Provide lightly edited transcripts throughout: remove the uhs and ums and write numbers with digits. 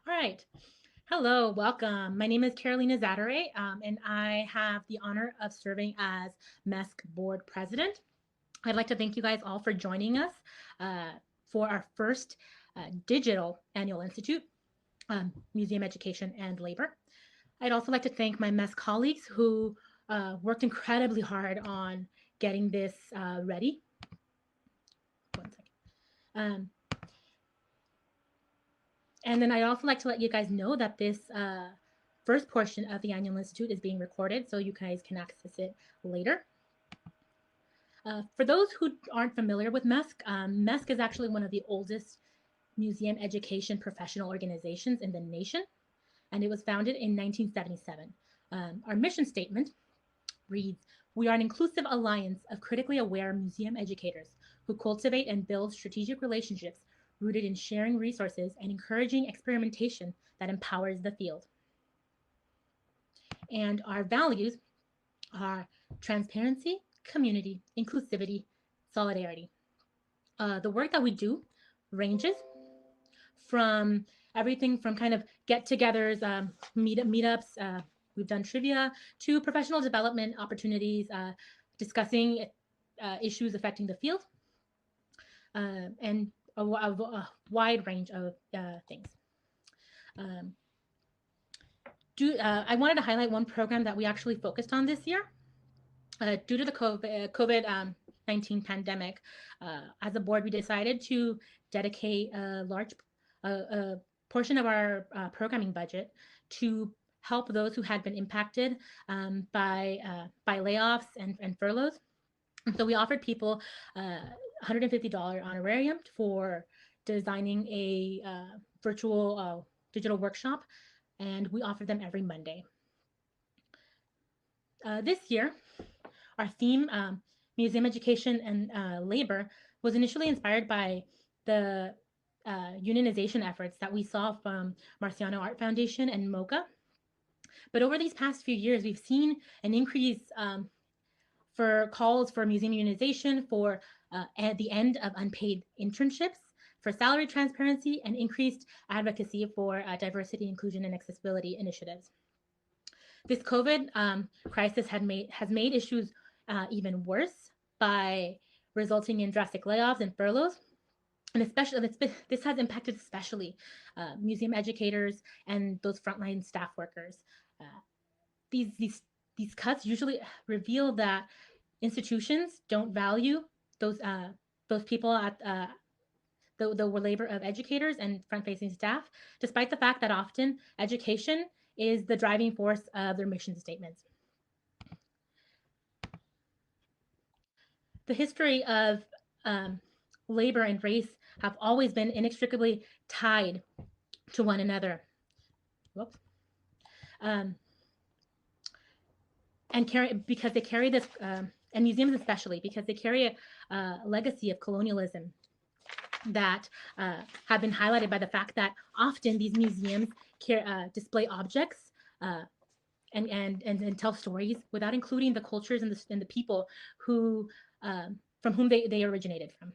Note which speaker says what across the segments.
Speaker 1: All right. Hello, welcome. My name is Carolina Zadaray, and I have the honor of serving as MESC board president. I'd like to thank you guys all for joining us uh, for our first digital annual institute, Museum Education and Labor. I'd also like to thank my MESC colleagues who worked incredibly hard on getting this ready. One second. And then I'd also like to let you guys know that this first portion of the Annual Institute is being recorded, so you guys can access it later. For those who aren't familiar with MESC, MESC is actually one of the oldest museum education professional organizations in the nation, and it was founded in 1977. Our mission statement reads, "We are an inclusive alliance of critically aware museum educators who cultivate and build strategic relationships rooted in sharing resources and encouraging experimentation that empowers the field." And our values are transparency, community, inclusivity, solidarity. The work that we do ranges from everything from kind of get-togethers, meetups. We've done trivia to professional development opportunities, discussing issues affecting the field, and a wide range of things. I wanted to highlight one program that we actually focused on this year. Due to the COVID-19 pandemic, as a board, we decided to dedicate a large portion of our programming budget to help those who had been impacted by layoffs and furloughs. And so we offered people $150 honorarium for designing a virtual digital workshop, and we offered them every Monday. This year, our theme, Museum Education and Labor, was initially inspired by the unionization efforts that we saw from Marciano Art Foundation and MOCA. But over these past few years, we've seen an increase for calls for museum unionization, for at the end of unpaid internships, for salary transparency, and increased advocacy for diversity, inclusion, and accessibility initiatives. This COVID crisis has made issues even worse by resulting in drastic layoffs and furloughs. And especially, this has impacted especially museum educators and those frontline staff workers. These cuts usually reveal that institutions don't value those people at the labor of educators and front-facing staff, despite the fact that often education is the driving force of their mission statements. The history of labor and race have always been inextricably tied to one another. Whoops. Because they carry this, and museums especially, because they carry a legacy of colonialism that have been highlighted by the fact that often these museums display objects and tell stories without including the cultures and the people who from whom they originated from.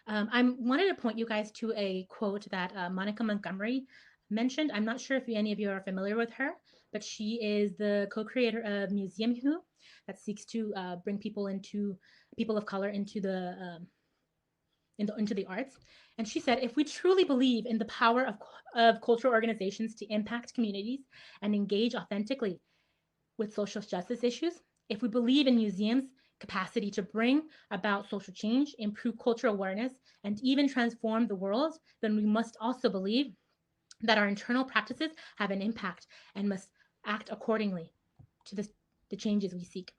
Speaker 1: I wanted to point you guys to a quote that Monica Montgomery mentioned. I'm not sure if any of you are familiar with her, but she is the co-creator of Museum Who, that seeks to bring people of color into the arts. And she said, "If we truly believe in the power of cultural organizations to impact communities and engage authentically with social justice issues, if we believe in museums' capacity to bring about social change, improve cultural awareness, and even transform the world, then we must also believe that our internal practices have an impact and must act accordingly to the changes we seek."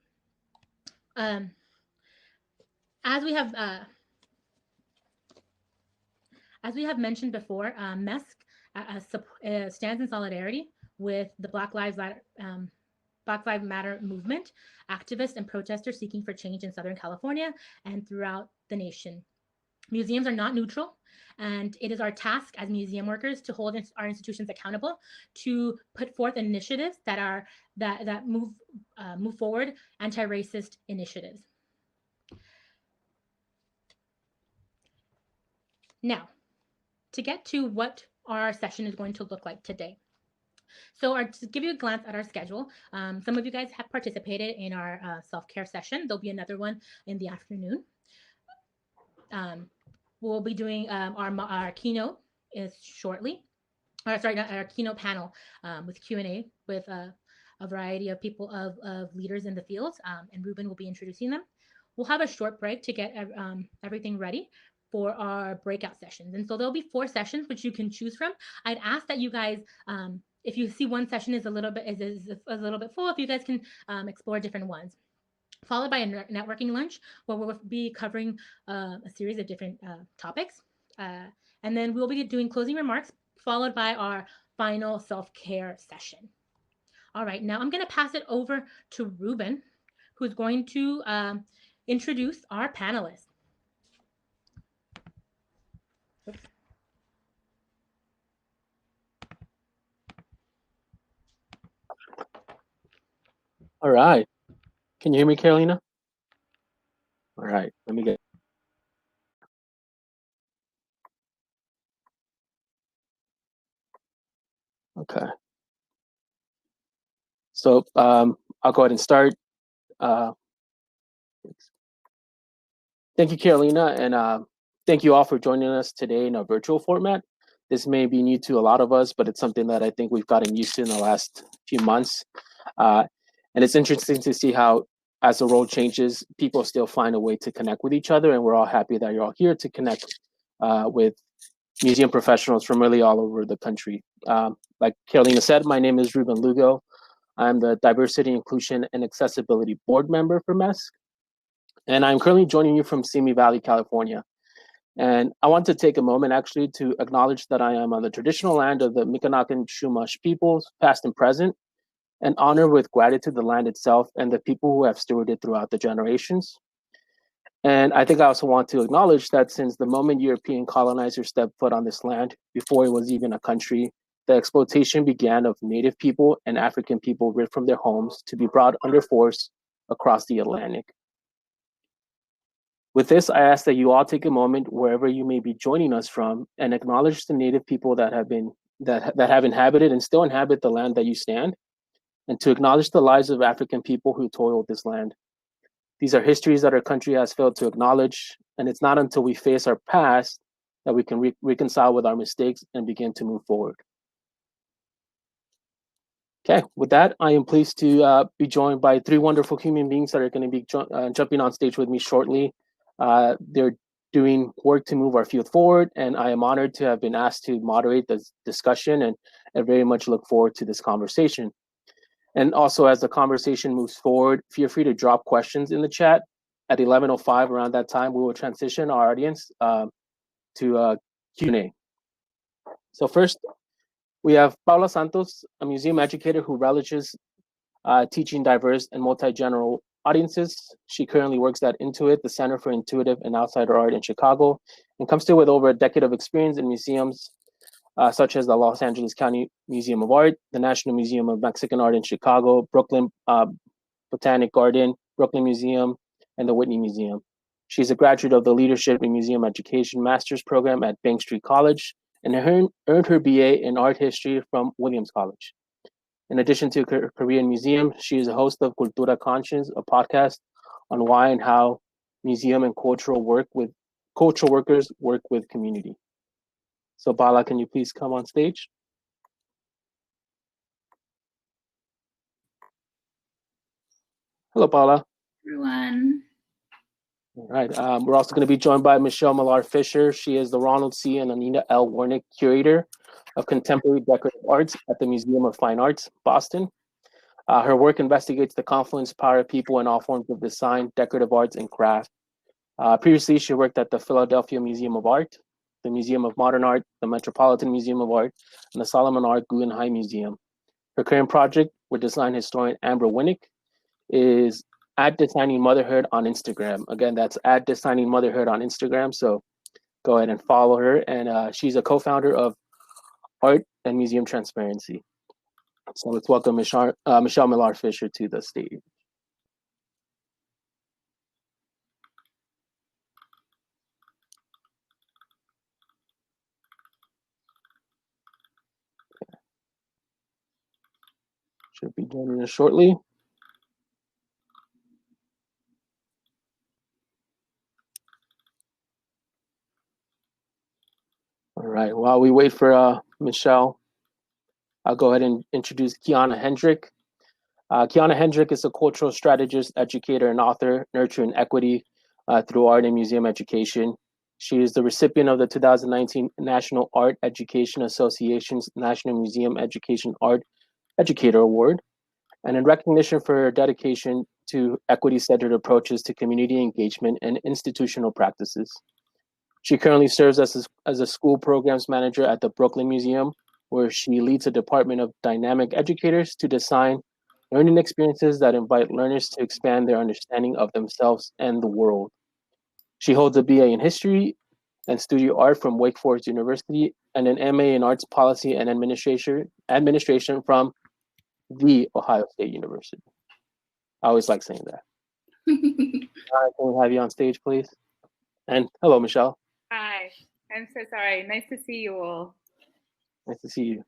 Speaker 1: As we have mentioned before, MESC stands in solidarity with the Black Lives Matter movement, activists and protesters seeking for change in Southern California and throughout the nation. Museums are not neutral, and it is our task as museum workers to hold our institutions accountable, to put forth initiatives that move forward anti-racist initiatives. Now, to get to what our session is going to look like today. So to give you a glance at our schedule, some of you guys have participated in our self-care session. There'll be another one in the afternoon. We'll be doing our keynote is shortly. Our keynote panel with Q&A with a variety of people of leaders in the field, and Ruben will be introducing them. We'll have a short break to get everything ready for our breakout sessions. And so there'll be 4 sessions which you can choose from. I'd ask that you guys, if you see one session is a little bit full, if you guys can explore different ones. Followed by a networking lunch where we'll be covering a series of different topics. And then we'll be doing closing remarks, followed by our final self-care session. All right, now I'm going to pass it over to Ruben, who's going to introduce our panelists. Oops.
Speaker 2: All right. Can you hear me, Carolina? All right, let me get. Okay. So I'll go ahead and start. Thank you, Carolina, and thank you all for joining us today in a virtual format. This may be new to a lot of us, but it's something that I think we've gotten used to in the last few months. And it's interesting to see how, as the world changes, people still find a way to connect with each other, and we're all happy that you're all here to connect with museum professionals from really all over the country. Like Carolina said, my name is Ruben Lugo. I'm the Diversity, Inclusion, and Accessibility Board member for MESC, and I'm currently joining you from Simi Valley, California. And I want to take a moment actually to acknowledge that I am on the traditional land of the Micanac and Chumash peoples, past and present, and honor with gratitude the land itself and the people who have stewarded throughout the generations. And I think I also want to acknowledge that since the moment European colonizers stepped foot on this land, before it was even a country, the exploitation began of Native people and African people ripped from their homes to be brought under force across the Atlantic. With this, I ask that you all take a moment wherever you may be joining us from and acknowledge the Native people that have inhabited and still inhabit the land that you stand, and to acknowledge the lives of African people who toiled this land. These are histories that our country has failed to acknowledge, and it's not until we face our past that we can reconcile with our mistakes and begin to move forward. Okay, with that, I am pleased to be joined by 3 wonderful human beings that are going to be jumping on stage with me shortly. They're doing work to move our field forward, and I am honored to have been asked to moderate this discussion, and I very much look forward to this conversation. And also, as the conversation moves forward, feel free to drop questions in the chat. At 11:05, around that time, we will transition our audience to Q&A. So first, we have Paula Santos, a museum educator who relishes teaching diverse and multi-generational audiences. She currently works at Intuit, the Center for Intuitive and Outsider Art in Chicago, and comes to with over a decade of experience in museums such as the Los Angeles County Museum of Art, the National Museum of Mexican Art in Chicago, Brooklyn Botanic Garden, Brooklyn Museum, and the Whitney Museum. She's a graduate of the Leadership in Museum Education Master's Program at Bank Street College, and earned her BA in Art History from Williams College. In addition to her career in museum, she is a host of Cultura Conscious, a podcast on why and how museum and cultural workers work with community. So Paula, can you please come on stage? Hello, Paula.
Speaker 3: Everyone.
Speaker 2: All right. We're also going to be joined by Michelle Millar Fisher. She is the Ronald C. and Anita L. Warnick Curator of Contemporary Decorative Arts at the Museum of Fine Arts, Boston. Her work investigates the confluence power of people in all forms of design, decorative arts, and craft. Previously, she worked at the Philadelphia Museum of Art, the Museum of Modern Art, the Metropolitan Museum of Art, and the Solomon R. Guggenheim Museum. Her current project with design historian Amber Winnick is at Designing Motherhood on Instagram. Again, that's at Designing Motherhood on Instagram. So go ahead and follow her. And she's a co-founder of Art and Museum Transparency. So let's welcome Michelle Millar Fisher to the stage. Should be joining us shortly. All right, while we wait for Michelle, I'll go ahead and introduce Kiana Hendrick. Kiana Hendrick is a cultural strategist, educator, and author, nurturing equity through art and museum education. She is the recipient of the 2019 National Art Education Association's National Museum Education Art Educator Award. And in recognition for her dedication to equity-centered approaches to community engagement and institutional practices. She currently serves as a school programs manager at the Brooklyn Museum, where she leads a department of dynamic educators to design learning experiences that invite learners to expand their understanding of themselves and the world. She holds a BA in History and Studio Art from Wake Forest University and an MA in Arts Policy and Administration from the Ohio State University. I always like saying that. Can we have you on stage, please? And hello, Michelle.
Speaker 3: Hi, I'm so sorry. Nice to see you all.
Speaker 2: Nice to see you.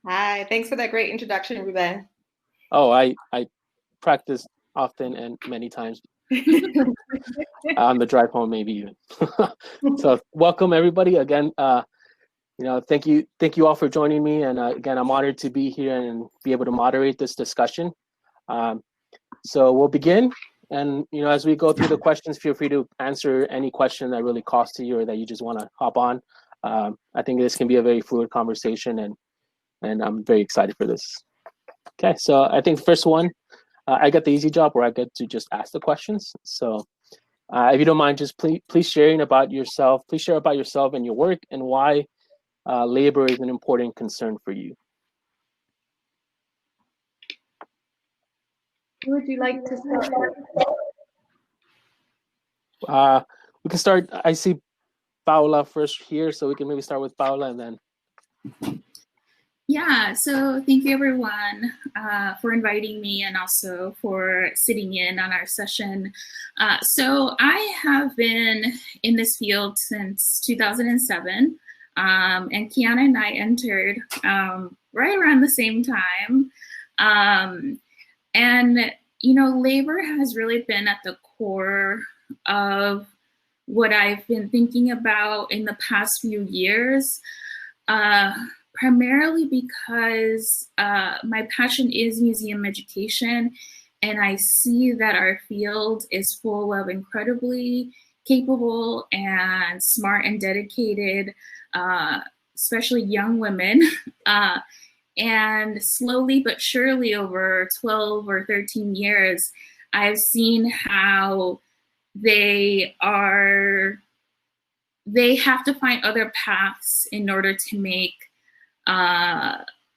Speaker 4: Hi, thanks for that great introduction, Ruben.
Speaker 2: Oh, I practice often and many times on the drive home, maybe even. So welcome everybody again. Thank you all for joining me. And again, I'm honored to be here and be able to moderate this discussion. So we'll begin. And as we go through the questions, feel free to answer any question that really calls to you or that you just want to hop on. I think this can be a very fluid conversation, and I'm very excited for this. Okay, so I think the first one, I get the easy job where I get to just ask the questions. So if you don't mind, just please sharing about yourself. Please share about yourself and your work and why labor is an important concern for you.
Speaker 4: Who would you like to start with?
Speaker 2: We can start. I see Paula first here, so we can maybe start with Paula and then.
Speaker 5: Yeah, so thank you everyone for inviting me and also for sitting in on our session. So I have been in this field since 2007, and Kiana and I entered right around the same time. And, labor has really been at the core of what I've been thinking about in the past few years. Primarily because my passion is museum education, and I see that our field is full of incredibly capable and smart and dedicated, especially young women. And slowly but surely over 12 or 13 years, I've seen how they have to find other paths in order to make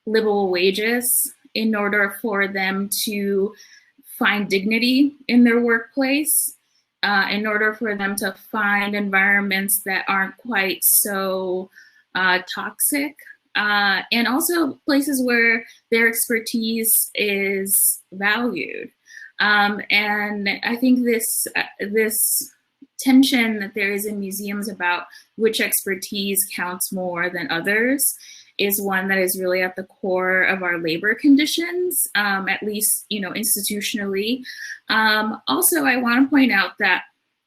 Speaker 5: livable wages, in order for them to find dignity in their workplace, in order for them to find environments that aren't quite so toxic, and also places where their expertise is valued. And I think this tension that there is in museums about which expertise counts more than others is one that is really at the core of our labor conditions, at least, institutionally. Also, I want to point out that,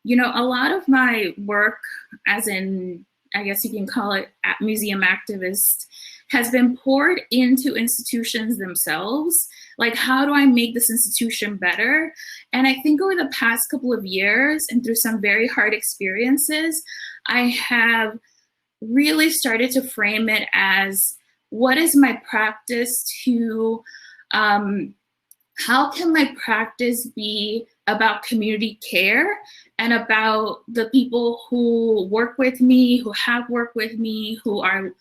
Speaker 5: a lot of my work, as in, I guess you can call it museum activist, has been poured into institutions themselves. Like, how do I make this institution better? And I think over the past couple of years and through some very hard experiences, I have really started to frame it as, what is my practice to, how can my practice be about community care and about the people who work with me, who have worked with me, who are,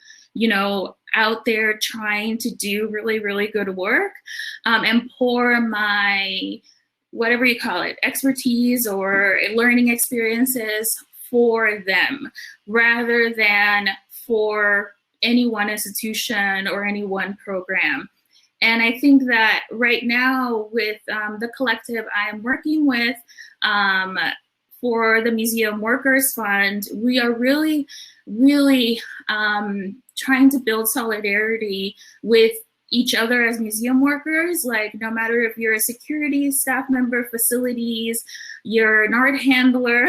Speaker 5: out there trying to do really, really good work, and pour my, whatever you call it, expertise or learning experiences for them, rather than for any one institution or any one program. And I think that right now with the collective I'm working with for the Museum Workers Fund, we are really, really trying to build solidarity with each other as museum workers. Like, no matter if you're a security staff member, facilities, you're an art handler,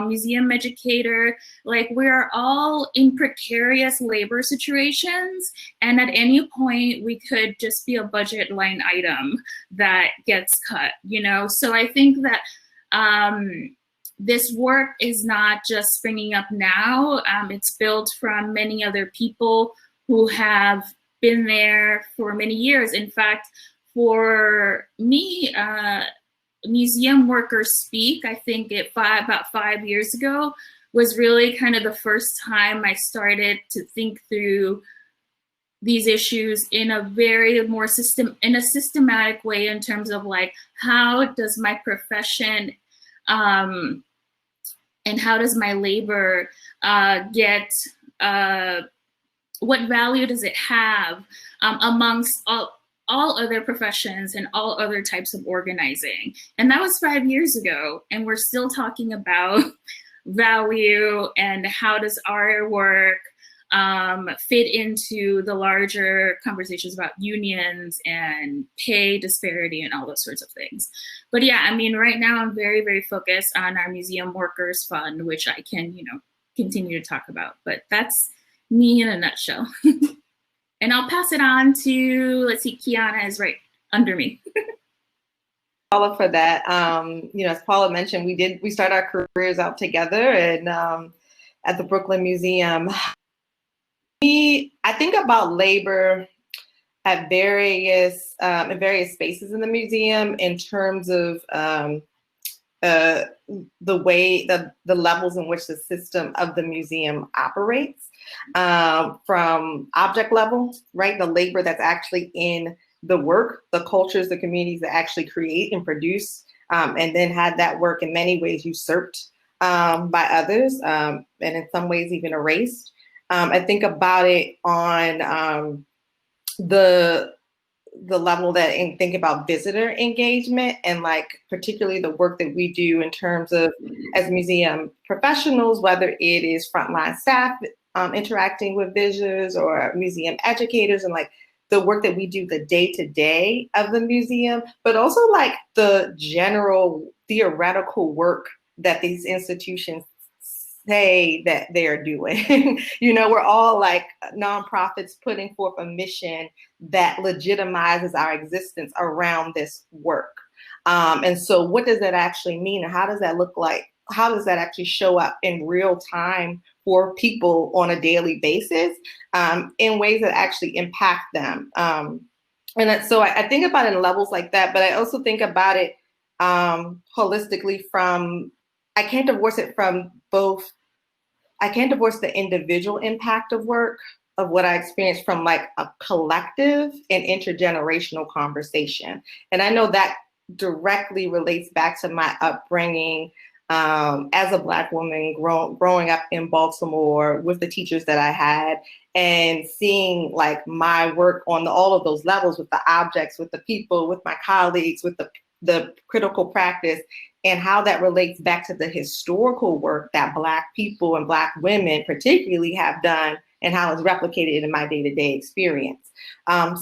Speaker 5: museum educator, like, we're all in precarious labor situations, and at any point we could just be a budget line item that gets cut, you know? So I think that this work is not just springing up now. It's built from many other people who have been there for many years. In fact, for me, Museum Workers Speak, I think about 5 years ago, was really kind of the first time I started to think through these issues in a very more systematic way, in terms of like, how does my profession and how does my labor get, what value does it have amongst all other professions and all other types of organizing? And that was 5 years ago, and we're still talking about value and how does our work fit into the larger conversations about unions and pay disparity and all those sorts of things. But yeah, I mean, right now I'm very, very focused on our Museum Workers Fund, which I can, you know, continue to talk about. But that's me in a nutshell. And I'll pass it on to, let's see, Kiana is right under me.
Speaker 4: Paula, for that. You know, as Paula mentioned, we started our careers out together and at the Brooklyn Museum. I think about labor at various spaces in the museum in terms of the way the levels in which the system of the museum operates, from object level, right? The labor that's actually in the work, the cultures, the communities that actually create and produce, and then had that work in many ways usurped by others, and in some ways even erased. I think about it on the level that, and think about visitor engagement, and like particularly the work that we do in terms of as museum professionals, whether it is frontline staff interacting with visitors or museum educators, and like the work that we do the day-to-day of the museum, but also like the general theoretical work that these institutions say that they're doing. You know, we're all like nonprofits putting forth a mission that legitimizes our existence around this work. And so what does that actually mean? And how does that look like? How does that actually show up in real time for people on a daily basis, in ways that actually impact them? So I think about it in levels like that, but I also think about it holistically from, I can't divorce the individual impact of work, of what I experienced, from like a collective and intergenerational conversation. And I know that directly relates back to my upbringing as a Black woman growing up in Baltimore with the teachers that I had, and seeing like my work on all of those levels, with the objects, with the people, with my colleagues, with the critical practice, and how that relates back to the historical work that Black people and Black women particularly have done, and how it's replicated in my day-to-day experience. I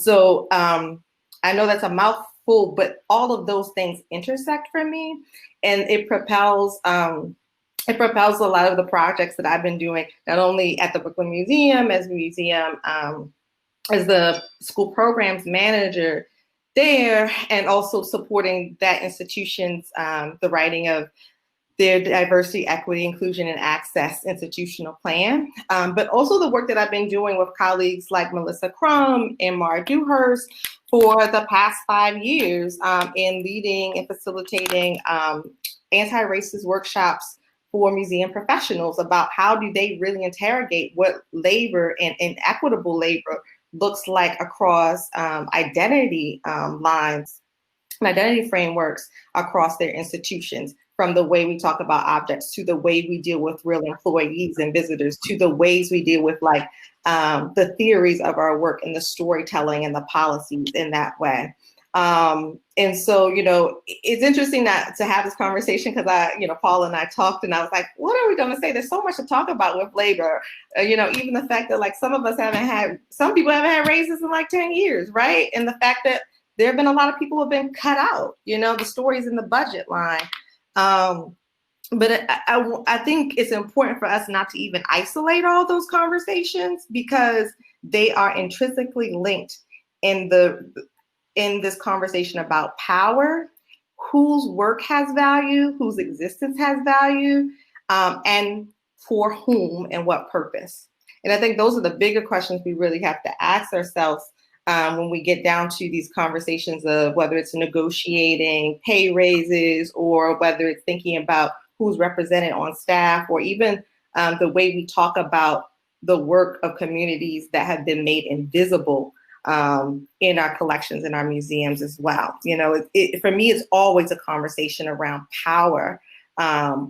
Speaker 4: know that's a mouthful, but all of those things intersect for me, and it propels a lot of the projects that I've been doing, not only at the Brooklyn Museum, as the school programs manager there, and also supporting that institution's the writing of their diversity, equity, inclusion, and access institutional plan, but also the work that I've been doing with colleagues like Melissa Crum and Mara Dewhurst for the past 5 years, in leading and facilitating anti-racist workshops for museum professionals about how do they really interrogate what labor and equitable labor looks like across identity lines and identity frameworks across their institutions, from the way we talk about objects, to the way we deal with real employees and visitors, to the ways we deal with like the theories of our work and the storytelling and the policies in that way. And so, it's interesting to have this conversation because Paula and I talked and I was like, what are we going to say? There's so much to talk about with labor. Even the fact that like some people haven't had raises in like 10 years, right? And the fact that there have been a lot of people who have been cut out, the stories in the budget line. But I think it's important for us not to even isolate all those conversations because they are intrinsically linked in this conversation about power, whose work has value, whose existence has value, and for whom and what purpose. And I think those are the bigger questions we really have to ask ourselves when we get down to these conversations of whether it's negotiating pay raises or whether it's thinking about who's represented on staff or even the way we talk about the work of communities that have been made invisible in our collections, in our museums as well. For me, it's always a conversation around power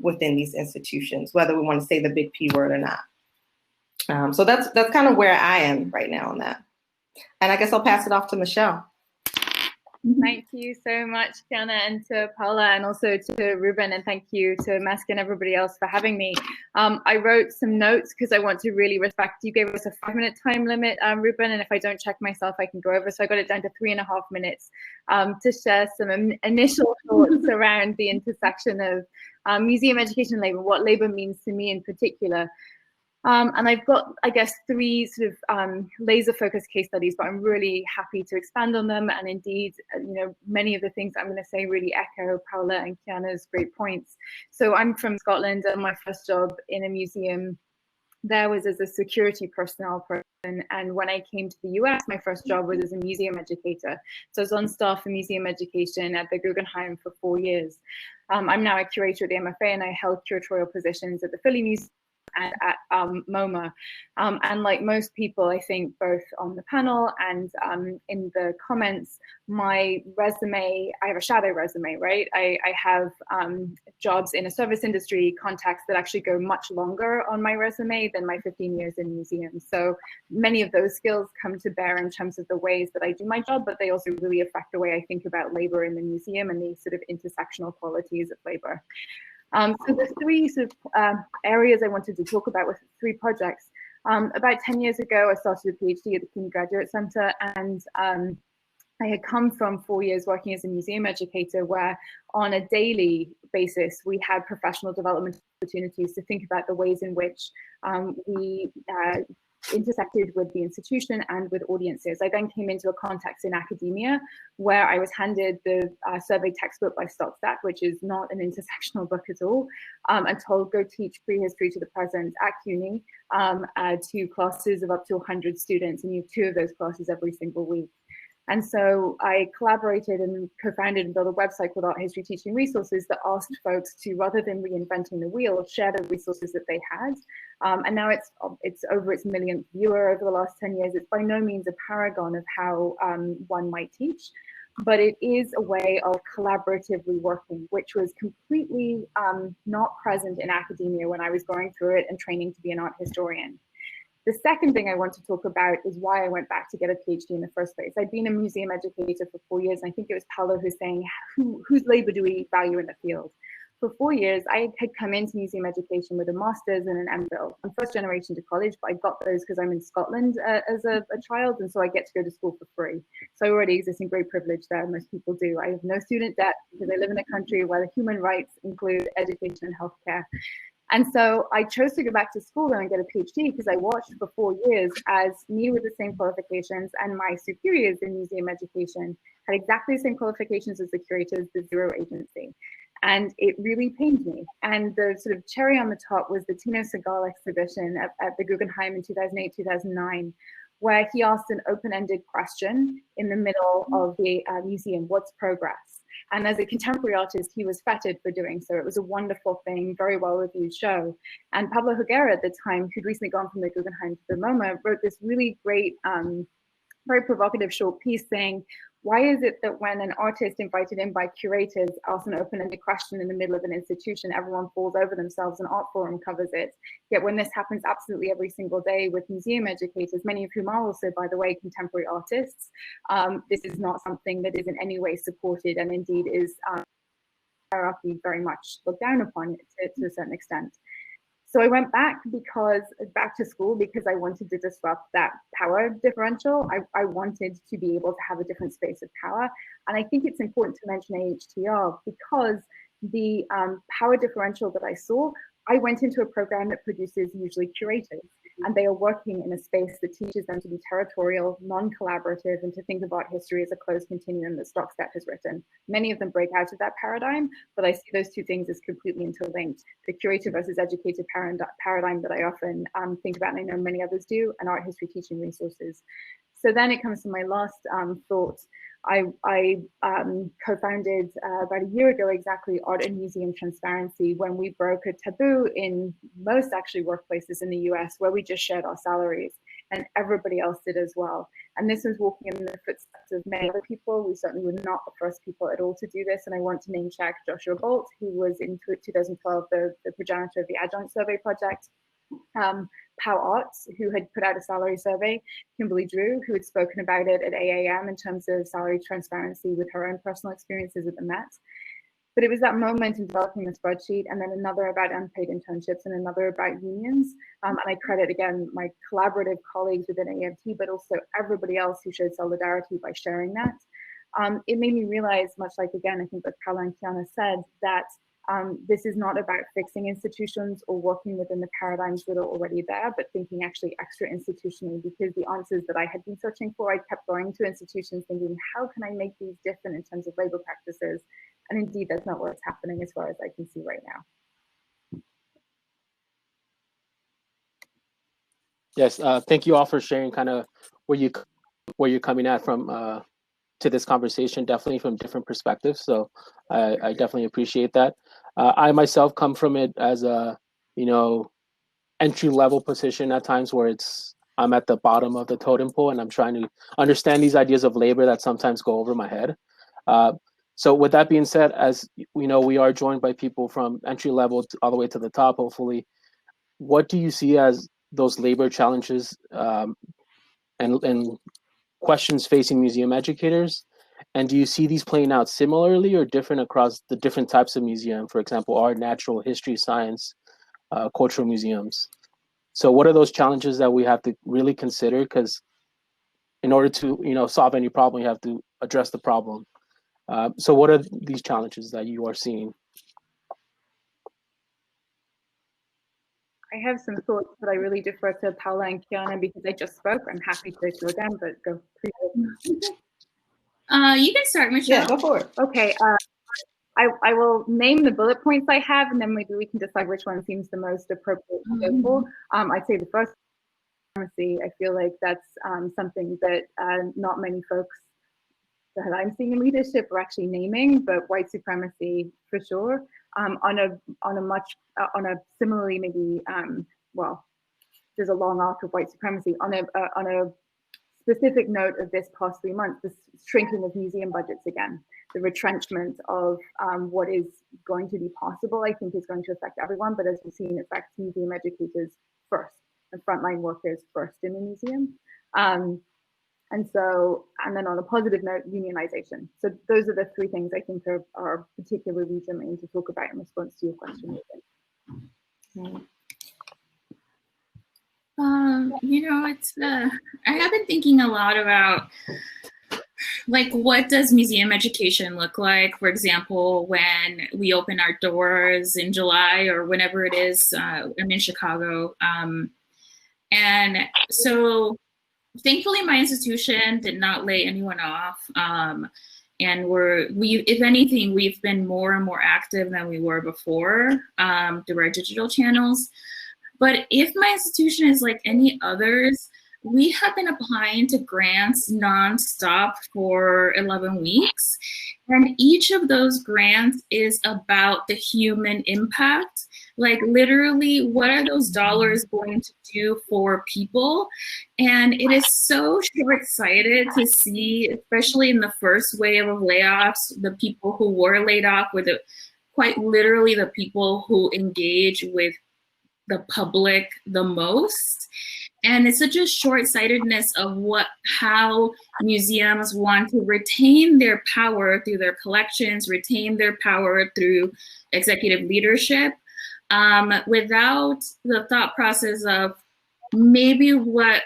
Speaker 4: within these institutions, whether we want to say the big P word or not. So that's kind of where I am right now on that. And I guess I'll pass it off to Michelle.
Speaker 3: Thank you so much, Kiana, and to Paula, and also to Ruben, and thank you to MESC and everybody else for having me. I wrote some notes because I want to really respect, you gave us a 5-minute time limit, Ruben, and if I don't check myself, I can go over. So I got it down to 3.5 minutes to share some initial thoughts around the intersection of museum education and labor, what labor means to me in particular. And I've got, I guess, 3 sort of laser-focused case studies, but I'm really happy to expand on them. And indeed, many of the things I'm going to say really echo Paula and Kiana's great points. So I'm from Scotland, and my first job in a museum there was as a security personnel person. And when I came to the US, my first job was as a museum educator. So I was on staff for museum education at the Guggenheim for 4 years. I'm now a curator at the MFA, and I held curatorial positions at the Philly Museum and at MoMA. And like most people, I think both on the panel and in the comments, my resume, I have a shadow resume, right? I have jobs in a service industry context that actually go much longer on my resume than my 15 years in museums. So many of those skills come to bear in terms of the ways that I do my job, but they also really affect the way I think about labor in the museum and the sort of intersectional qualities of labor. So the 3 sort of areas I wanted to talk about with 3 projects. About 10 years ago, I started a PhD at the King Graduate Center, and I had come from 4 years working as a museum educator where on a daily basis, we had professional development opportunities to think about the ways in which we intersected with the institution and with audiences. I then came into a context in academia where I was handed the survey textbook by Stockstack, which is not an intersectional book at all, and told go teach prehistory to the present at CUNY to classes of up to 100 students, and you have 2 of those classes every single week. And so I collaborated and co-founded and built a website called Art History Teaching Resources that asked folks to, rather than reinventing the wheel, share the resources that they had. And now it's over its millionth viewer over the last 10 years. It's by no means a paragon of how one might teach, but it is a way of collaboratively working, which was completely not present in academia when I was going through it and training to be an art historian. The second thing I want to talk about is why I went back to get a PhD in the first place. I'd been a museum educator for 4 years, and I think it was Paula who's saying, whose labor do we value in the field? For 4 years, I had come into museum education with a master's and an MPhil. I'm first generation to college, but I got those because I'm in Scotland as a child, and so I get to go to school for free. So I already exist in great privilege there, most people do. I have no student debt because I live in a country where the human rights include education and healthcare. And so I chose to go back to school and get a PhD because I watched for 4 years as me with the same qualifications and my superiors in museum education had exactly the same qualifications as the curators, the 0 agency. And it really pained me. And the sort of cherry on the top was the Tino Segal exhibition at the Guggenheim in 2008, 2009, where he asked an open-ended question in the middle of the museum, what's progress? And as a contemporary artist, he was feted for doing so. It was a wonderful thing, very well-reviewed show. And Pablo Higuera at the time, who'd recently gone from the Guggenheim to the MoMA, wrote this really great, very provocative short piece saying, Why is it that when an artist invited in by curators asks an open-ended question in the middle of an institution, everyone falls over themselves and Art Forum covers it? Yet when this happens absolutely every single day with museum educators, many of whom are also, by the way, contemporary artists, this is not something that is in any way supported, and indeed is hierarchy very much looked down upon to a certain extent. So I went back to school because I wanted to disrupt that power differential. I wanted to be able to have a different space of power. And I think it's important to mention AHTR because the power differential that I saw, I went into a program that produces usually curators, and they are working in a space that teaches them to be territorial, non-collaborative, and to think of art history as a closed continuum that Stockstead has written. Many of them break out of that paradigm, but I see those two things as completely interlinked. The curator versus educator paradigm that I often think about, and I know many others do, and art history teaching resources. So then it comes to my last thought. I co-founded about a year ago exactly Art and Museum Transparency, when we broke a taboo in most actually workplaces in the US where we just shared our salaries, and everybody else did as well. And this was walking in the footsteps of many other people. We certainly were not the first people at all to do this. And I want to name check Joshua Bolt, who was in 2012 the progenitor of the Adjunct Survey Project. Pow Arts, who had put out a salary survey, Kimberly Drew, who had spoken about it at AAM in terms of salary transparency with her own personal experiences at the Met. But it was that moment in developing the spreadsheet, and then another about unpaid internships and another about unions. And I credit again my collaborative colleagues within AMT, but also everybody else who showed solidarity by sharing that. It made me realize, much like again, I think what Paula and Kiana said, that this is not about fixing institutions or working within the paradigms that are already there, but thinking actually extra institutionally, because the answers that I had been searching for, I kept going to institutions thinking, how can I make these different in terms of labor practices? And indeed, that's not what's happening as far as I can see right now.
Speaker 2: Yes, thank you all for sharing kind of where you're coming at from to this conversation, definitely from different perspectives. So I definitely appreciate that. I myself come from it as a, entry-level position at times where I'm at the bottom of the totem pole and I'm trying to understand these ideas of labor that sometimes go over my head. So with that being said, as we know, we are joined by people from entry level all the way to the top, hopefully. What do you see as those labor challenges and questions facing museum educators? And do you see these playing out similarly or different across the different types of museum, for example, art, natural, history, science, cultural museums? So what are those challenges that we have to really consider? Because in order to solve any problem, you have to address the problem. So what are these challenges that you are seeing?
Speaker 3: I have some thoughts, but I really defer to Paula and Kiana because I just spoke. I'm happy to go again, but go.
Speaker 5: You can start, Michelle.
Speaker 4: Yeah, go for it.
Speaker 3: Okay. I will name the bullet points I have, and then maybe we can decide which one seems the most appropriate to go for. I'd say the first, supremacy. I feel like that's something that not many folks that I'm seeing in leadership are actually naming, but white supremacy for sure. On a similarly maybe well, there's a long arc of white supremacy on a specific note of this past 3 months, the shrinking of museum budgets again, the retrenchment of what is going to be possible, I think is going to affect everyone, but as we've seen, it affects museum educators first and frontline workers first in the museum. And then on a positive note, unionization. So those are the three things I think are particularly germane to talk about in response to your question.
Speaker 5: I have been thinking a lot about what does museum education look like? For example, when we open our doors in July or whenever it is, I'm in Chicago. And so thankfully my institution did not lay anyone off. And if anything, we've been more and more active than we were before through our digital channels. But if my institution is like any others, we have been applying to grants nonstop for 11 weeks. And each of those grants is about the human impact. Like literally, what are those dollars going to do for people? And it is so short-sighted to see, especially in the first wave of layoffs, the people who were laid off were quite literally the people who engage with the public the most. And it's such a short-sightedness of how museums want to retain their power through their collections, retain their power through executive leadership, without the thought process of maybe what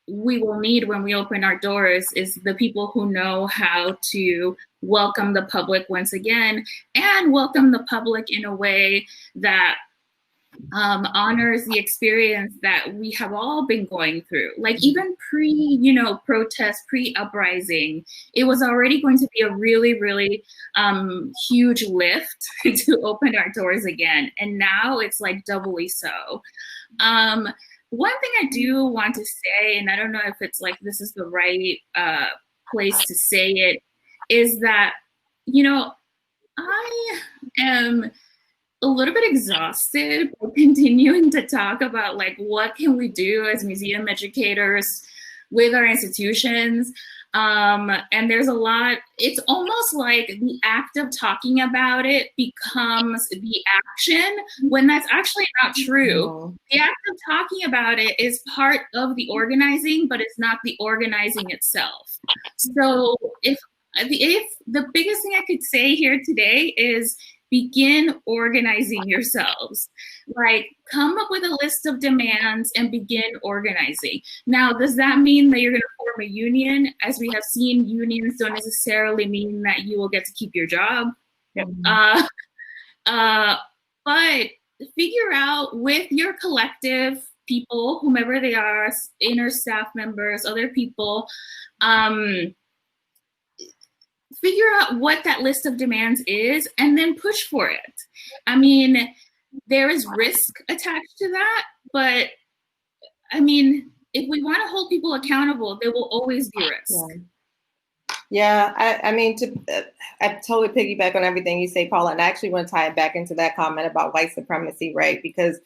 Speaker 5: we will need when we open our doors is the people who know how to welcome the public once again, and welcome the public in a way that honors the experience that we have all been going through. Like even protest, pre-uprising, it was already going to be a really, really huge lift to open our doors again. And now it's like doubly so. One thing I do want to say, and I don't know if it's like this is the right place to say it, is that, I am a little bit exhausted by continuing to talk about like what can we do as museum educators with our institutions. And there's a lot, it's almost like the act of talking about it becomes the action when that's actually not true. The act of talking about it is part of the organizing, but it's not the organizing itself. So if the biggest thing I could say here today is begin organizing yourselves. Like, come up with a list of demands and begin organizing. Now, does that mean that you're going to form a union? As we have seen, unions don't necessarily mean that you will get to keep your job. Yep. But figure out with your collective people, whomever they are, inner staff members, other people, figure out what that list of demands is and then push for it. I mean, there is risk attached to that, but I mean, if we want to hold people accountable, there will always be risk.
Speaker 4: Yeah, I totally piggyback on everything you say, Paula, and I actually want to tie it back into that comment about white supremacy, right? Because,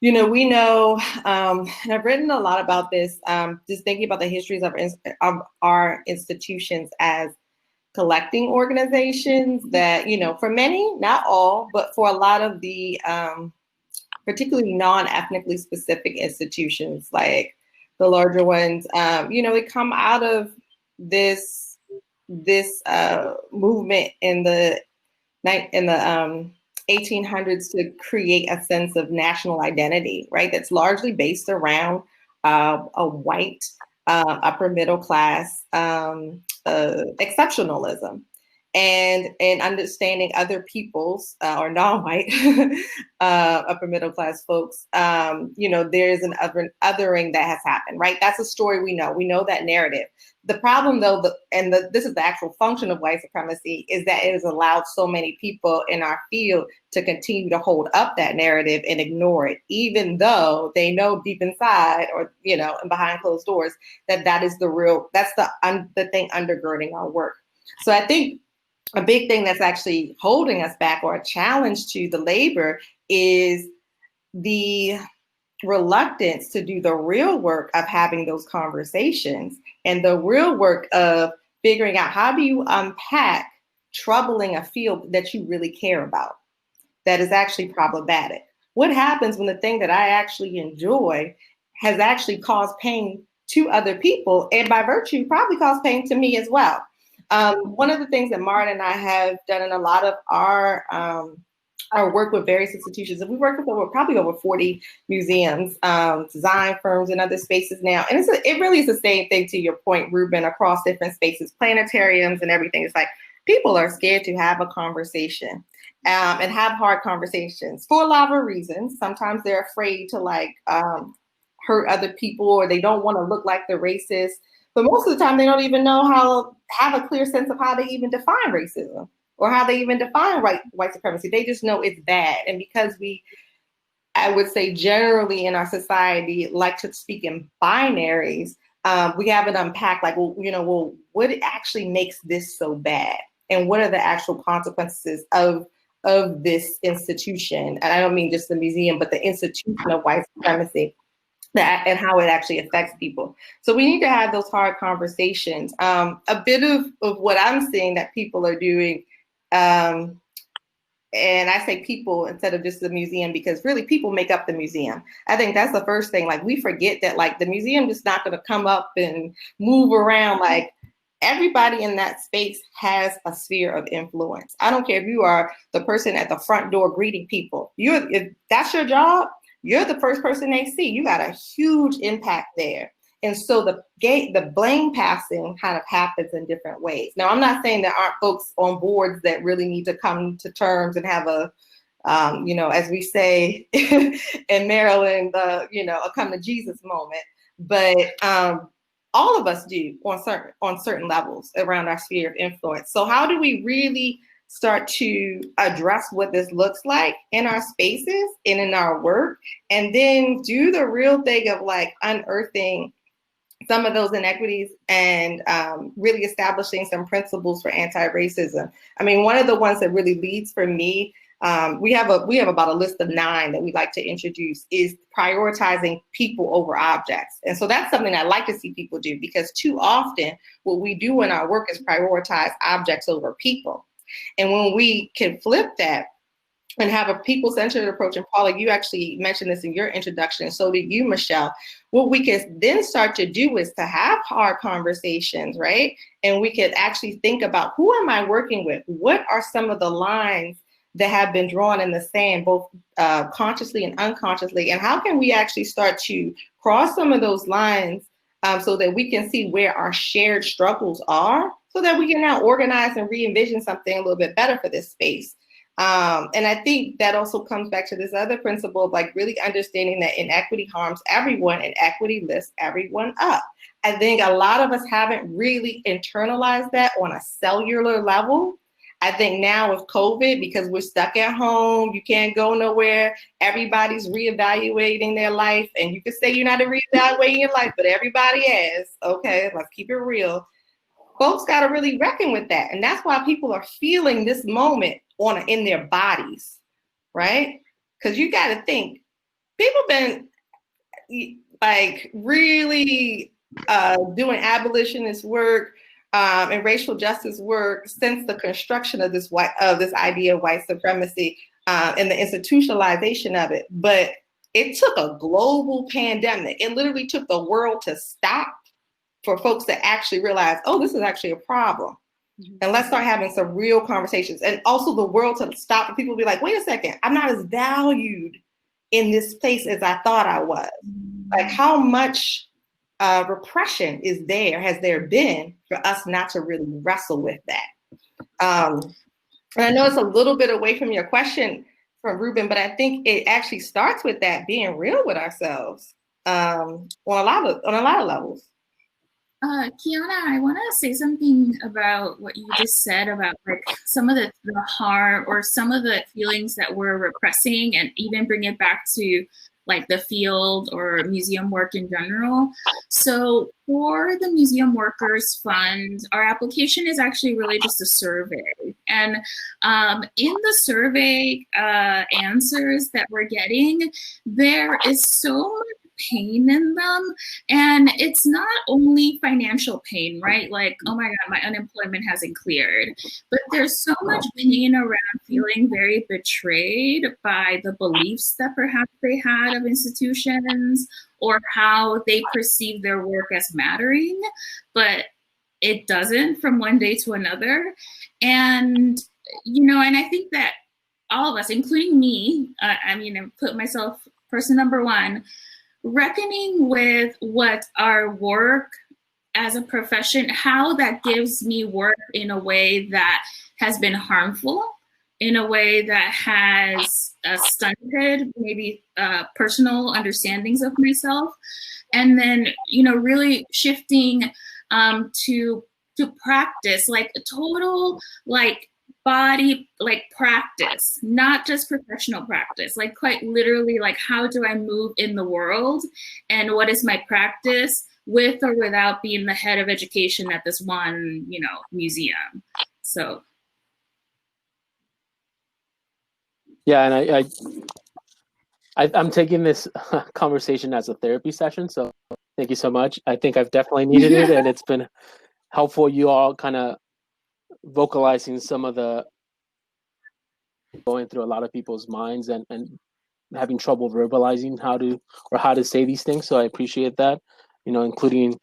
Speaker 4: we know, and I've written a lot about this, just thinking about the histories of our institutions as collecting organizations that, for many, not all, but for a lot of the particularly non-ethnically specific institutions, like the larger ones, they come out of this movement in the 1800s to create a sense of national identity, right? That's largely based around a white upper middle class exceptionalism and understanding other people's or non-white upper middle class folks. There is an othering that has happened, right? That's a story we know. We know that narrative. The problem, though, this is the actual function of white supremacy, is that it has allowed so many people in our field to continue to hold up that narrative and ignore it, even though they know deep inside, or and behind closed doors, that is that's the thing undergirding our work. So I think a big thing that's actually holding us back, or a challenge to the labor, is the reluctance to do the real work of having those conversations and the real work of figuring out how do you unpack troubling a field that you really care about that is actually problematic. What happens when the thing that I actually enjoy has actually caused pain to other people, and by virtue probably caused pain to me as well? One of the things that Martin and I have done in a lot of our work with various institutions, and we work with probably over 40 museums, design firms, and other spaces now. And it really is the same thing, to your point, Ruben, across different spaces, planetariums and everything. It's like people are scared to have a conversation and have hard conversations for a lot of reasons. Sometimes they're afraid to hurt other people, or they don't want to look like they're racist. But most of the time, they don't even know have a clear sense of how they even define racism, or how they even define white supremacy. They just know it's bad. And because I would say generally in our society like to speak in binaries. We haven't unpacked like, well, what actually makes this so bad? And what are the actual consequences of this institution? And I don't mean just the museum, but the institution of white supremacy, that and how it actually affects people. So we need to have those hard conversations. A bit of what I'm seeing that people are doing, and I say people instead of just the museum, because really people make up the museum. I think that's the first thing. Like, we forget that like the museum is not going to come up and move around. Like, everybody in that space has a sphere of influence. I don't care if you are the person at the front door greeting people. If that's your job, you're the first person they see. You got a huge impact there. And so the blame passing kind of happens in different ways. Now, I'm not saying there aren't folks on boards that really need to come to terms and have a, as we say in Maryland, a come to Jesus moment. But all of us do on certain levels around our sphere of influence. So how do we really start to address what this looks like in our spaces and in our work, and then do the real thing of like unearthing some of those inequities and really establishing some principles for anti-racism. I mean, one of the ones that really leads for me, we have about a list of 9 that we like to introduce, is prioritizing people over objects. And so that's something I like to see people do, because too often what we do in our work is prioritize objects over people. And when we can flip that and have a people-centered approach, and Paula, you actually mentioned this in your introduction, and so did you, Michelle, what we can then start to do is to have hard conversations, right? And we can actually think about, who am I working with? What are some of the lines that have been drawn in the sand, both consciously and unconsciously? And how can we actually start to cross some of those lines so that we can see where our shared struggles are, so that we can now organize and re-envision something a little bit better for this space? And I think that also comes back to this other principle of like really understanding that inequity harms everyone and equity lifts everyone up. I think a lot of us haven't really internalized that on a cellular level. I think now with COVID, because we're stuck at home, you can't go nowhere, everybody's reevaluating their life. And you can say you're not reevaluating your life, but everybody is. Okay, let's keep it real. Folks got to really reckon with that. And that's why people are feeling this moment in their bodies, right? Because you got to think, people been like really doing abolitionist work and racial justice work since the construction of this idea of white supremacy and the institutionalization of it. But it took a global pandemic. It literally took the world to stop for folks to actually realize, oh, this is actually a problem. And let's start having some real conversations. And also the world to stop and people be like, wait a second, I'm not as valued in this place as I thought I was. Like, how much repression has there been for us not to really wrestle with that? And I know it's a little bit away from your question from Ruben, but I think it actually starts with that being real with ourselves on a lot of levels.
Speaker 5: Kiana, I want to say something about what you just said about like some of the harm or some of the feelings that we're repressing, and even bring it back to like the field or museum work in general. So for the Museum Workers Fund, our application is actually really just a survey. And in the survey answers that we're getting, there is so much pain in them. And it's not only financial pain, right? Like, oh my God, my unemployment hasn't cleared. But there's so much pain around feeling very betrayed by the beliefs that perhaps they had of institutions, or how they perceive their work as mattering, but it doesn't from one day to another. And, and I think that all of us, including me, I put myself person number one, reckoning with what our work as a profession, how that gives me work in a way that has been harmful, in a way that has stunted maybe personal understandings of myself. And then, really shifting to practice, like a total, like body, like practice, not just professional practice, like quite literally, like how do I move in the world and what is my practice with or without being the head of education at this one, you know, museum. So.
Speaker 2: Yeah, and I'm taking this conversation as a therapy session, so thank you so much. I think I've definitely needed it, and it's been helpful you all kind of vocalizing some of the going through a lot of people's minds and having trouble verbalizing how to say these things. So I appreciate that, you know, including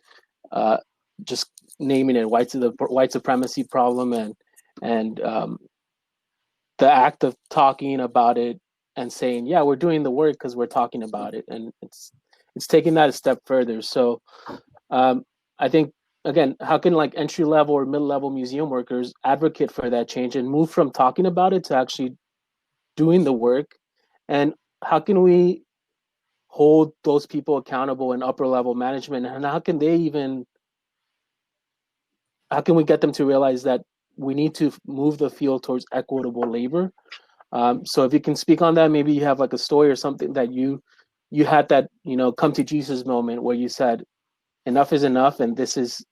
Speaker 2: just naming it white supremacy problem and the act of talking about it and saying, yeah, we're doing the work because we're talking about it, and it's taking that a step further. So I think, again, how can like entry level or mid-level museum workers advocate for that change and move from talking about it to actually doing the work? And how can we hold those people accountable in upper level management? And how can we get them to realize that we need to move the field towards equitable labor? So if you can speak on that, maybe you have like a story or something that you had that, you know, come to Jesus moment where you said, enough is enough, and this is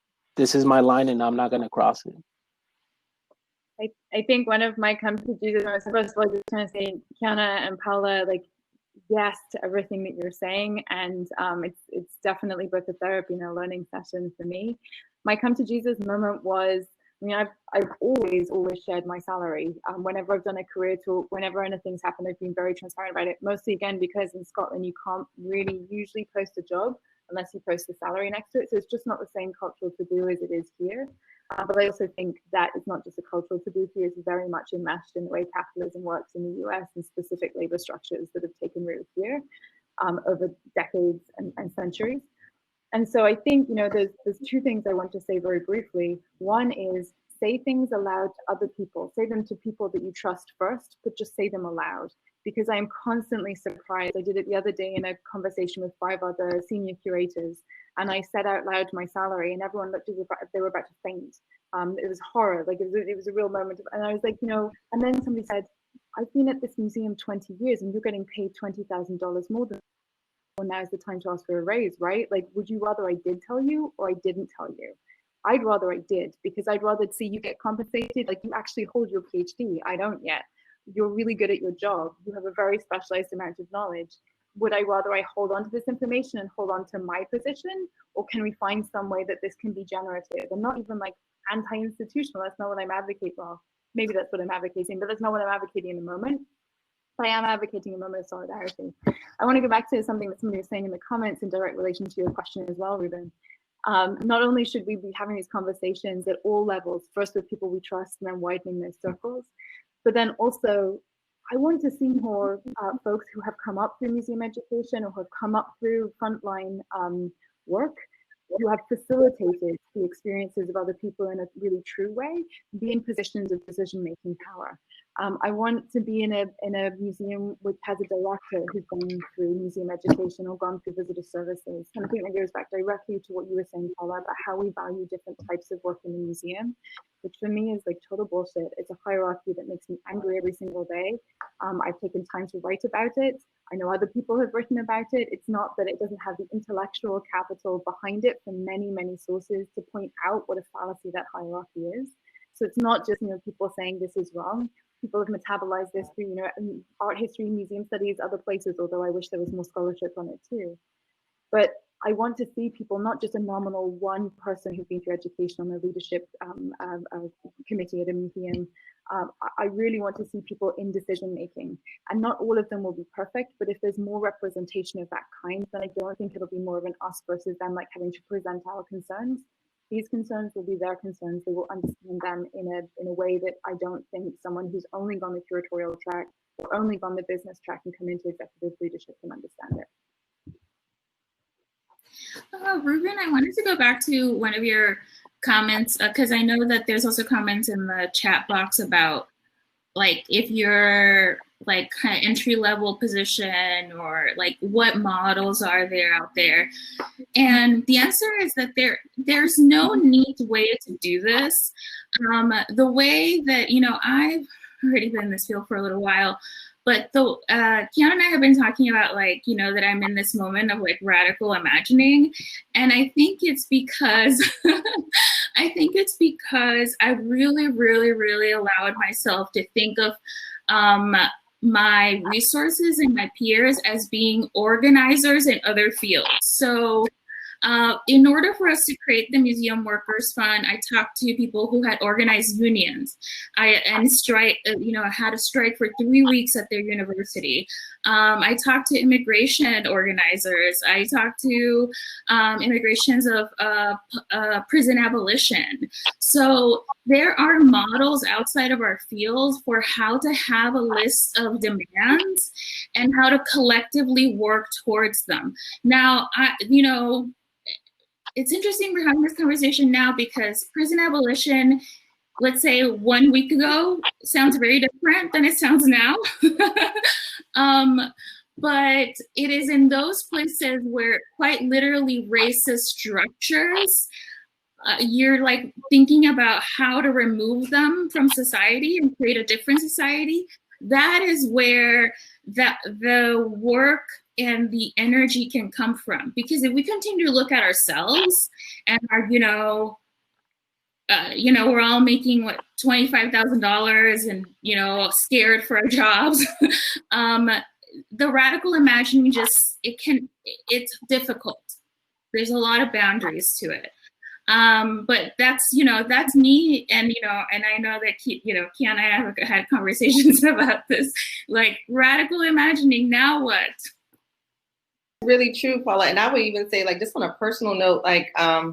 Speaker 2: my line, and I'm not going to cross it.
Speaker 3: I think one of my come to Jesus moments, first of all, I just want to say, Kiana and Paula, like, yes to everything that you're saying, and it's definitely both a therapy and a learning session for me. My come to Jesus moment was, I mean, I've always shared my salary. Whenever I've done a career talk, whenever anything's happened, I've been very transparent about it. Mostly, again, because in Scotland you can't really usually post a job unless you post the salary next to it. So it's just not the same cultural taboo as it is here. But I also think that it's not just a cultural taboo here, it's very much enmeshed in the way capitalism works in the US and specific labor structures that have taken root here over decades and centuries. And so I think, you know, there's two things I want to say very briefly. One is say things aloud to other people, say them to people that you trust first, but just say them aloud. Because I'm constantly surprised. I did it the other day in a conversation with 5 other senior curators, and I said out loud my salary, and everyone looked as if they were about to faint. It was horror, like it was a real moment. And I was like, you know, and then somebody said, I've been at this museum 20 years and you're getting paid $20,000 more than me. Well, now's the time to ask for a raise, right? Like, would you rather I did tell you or I didn't tell you? I'd rather I did, because I'd rather see you get compensated. Like, you actually hold your PhD. I don't yet. You're really good at your job. You have a very specialized amount of knowledge. Would I rather I hold on to this information and hold on to my position, or can we find some way that this can be generative and not even like anti-institutional? That's not what I'm advocating. Well, maybe that's what I'm advocating, but that's not what I'm advocating in the moment. But I am advocating a moment of solidarity. I want to go back to something that somebody was saying in the comments in direct relation to your question as well, Ruben. Not only should we be having these conversations at all levels, first with people we trust and then widening those circles, but then also, I want to see more folks who have come up through museum education or who have come up through frontline work, who have facilitated the experiences of other people in a really true way, be in positions of decision-making power. I want to be in a museum which has a director who's gone through museum education or gone through visitor services. And I think that goes back directly to what you were saying, Paula, about how we value different types of work in the museum, which for me is like total bullshit. It's a hierarchy that makes me angry every single day. I've taken time to write about it. I know other people have written about it. It's not that it doesn't have the intellectual capital behind it from many, many sources to point out what a fallacy that hierarchy is. So it's not just, you know, people saying this is wrong. People have metabolized this through, you know, art history, museum studies, other places, although I wish there was more scholarship on it too. But I want to see people, not just a nominal one person who's been through education on a leadership committee at a museum. I really want to see people in decision making, and not all of them will be perfect, but if there's more representation of that kind, then I don't think it'll be more of an us versus them, like having to present our concerns. These concerns will be their concerns. They will understand them in a way that I don't think someone who's only gone the curatorial track or only gone the business track and come into executive leadership can understand it.
Speaker 5: Ruben, I wanted to go back to one of your comments, because I know that there's also comments in the chat box about, like, if you're like kind of entry-level position, or like what models are there out there? And the answer is that there's no neat way to do this. The way that, you know, I've already been in this field for a little while, but Kiana and I have been talking about, like, you know, that I'm in this moment of like radical imagining. And I think it's because I really, really, really allowed myself to think of my resources and my peers as being organizers in other fields. So in order for us to create the Museum Workers Fund, I talked to people who had organized unions. I had a strike for 3 weeks at their university. I talked to immigration organizers. I talked to immigrations of prison abolition. So there are models outside of our field for how to have a list of demands and how to collectively work towards them. Now, it's interesting we're having this conversation now because prison abolition, let's say 1 week ago, sounds very different than it sounds now. But it is in those places where quite literally racist structures, you're like thinking about how to remove them from society and create a different society. That is where the work and the energy can come from. Because if we continue to look at ourselves and are, we're all making what, $25,000 and, scared for our jobs. The radical imagining it's difficult. There's a lot of boundaries to it. But that's me. And, and I know that, Kiana and I have had conversations about this, like radical imagining, now what?
Speaker 4: Really true, Paula. And I would even say, like, just on a personal note, like, let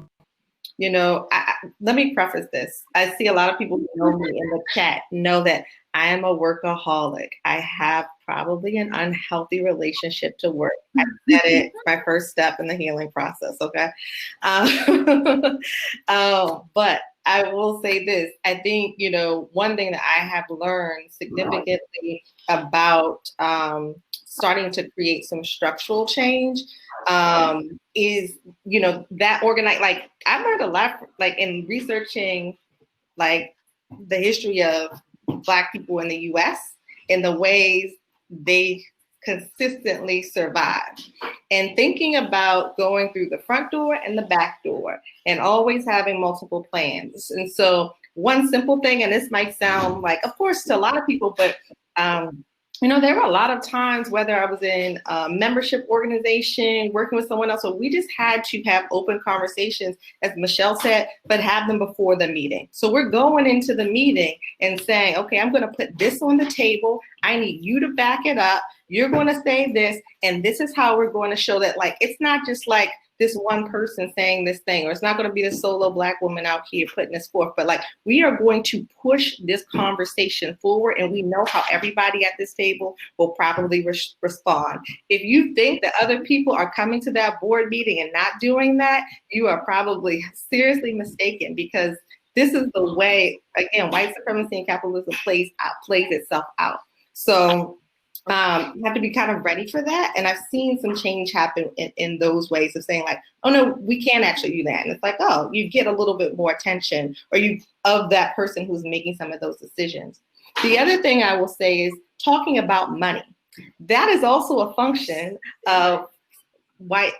Speaker 4: me preface this. I see a lot of people who know me in the chat know that I am a workaholic. I have probably an unhealthy relationship to work. I said it, my first step in the healing process, okay? But I will say this. I think, one thing that I have learned significantly about starting to create some structural change is, that organize, like, I've learned a lot, like, in researching, like, the history of Black people in the US and the ways they consistently survive, and thinking about going through the front door and the back door and always having multiple plans. And so one simple thing, and this might sound like, of course, to a lot of people, but there were a lot of times, whether I was in a membership organization, working with someone else, so we just had to have open conversations, as Michelle said, but have them before the meeting. So we're going into the meeting and saying, okay, I'm going to put this on the table. I need you to back it up. You're going to say this, and this is how we're going to show that, like, it's not just like this one person saying this thing, or it's not going to be the solo Black woman out here putting this forth, but like, we are going to push this conversation forward, and we know how everybody at this table will probably respond. If you think that other people are coming to that board meeting and not doing that, you are probably seriously mistaken, because this is the way, again, white supremacy and capitalism plays itself out. So you have to be kind of ready for that. And I've seen some change happen in those ways of saying, like, oh no, we can't actually do that. And it's like, oh, you get a little bit more attention, or of that person who's making some of those decisions. The other thing I will say is talking about money. That is also a function of white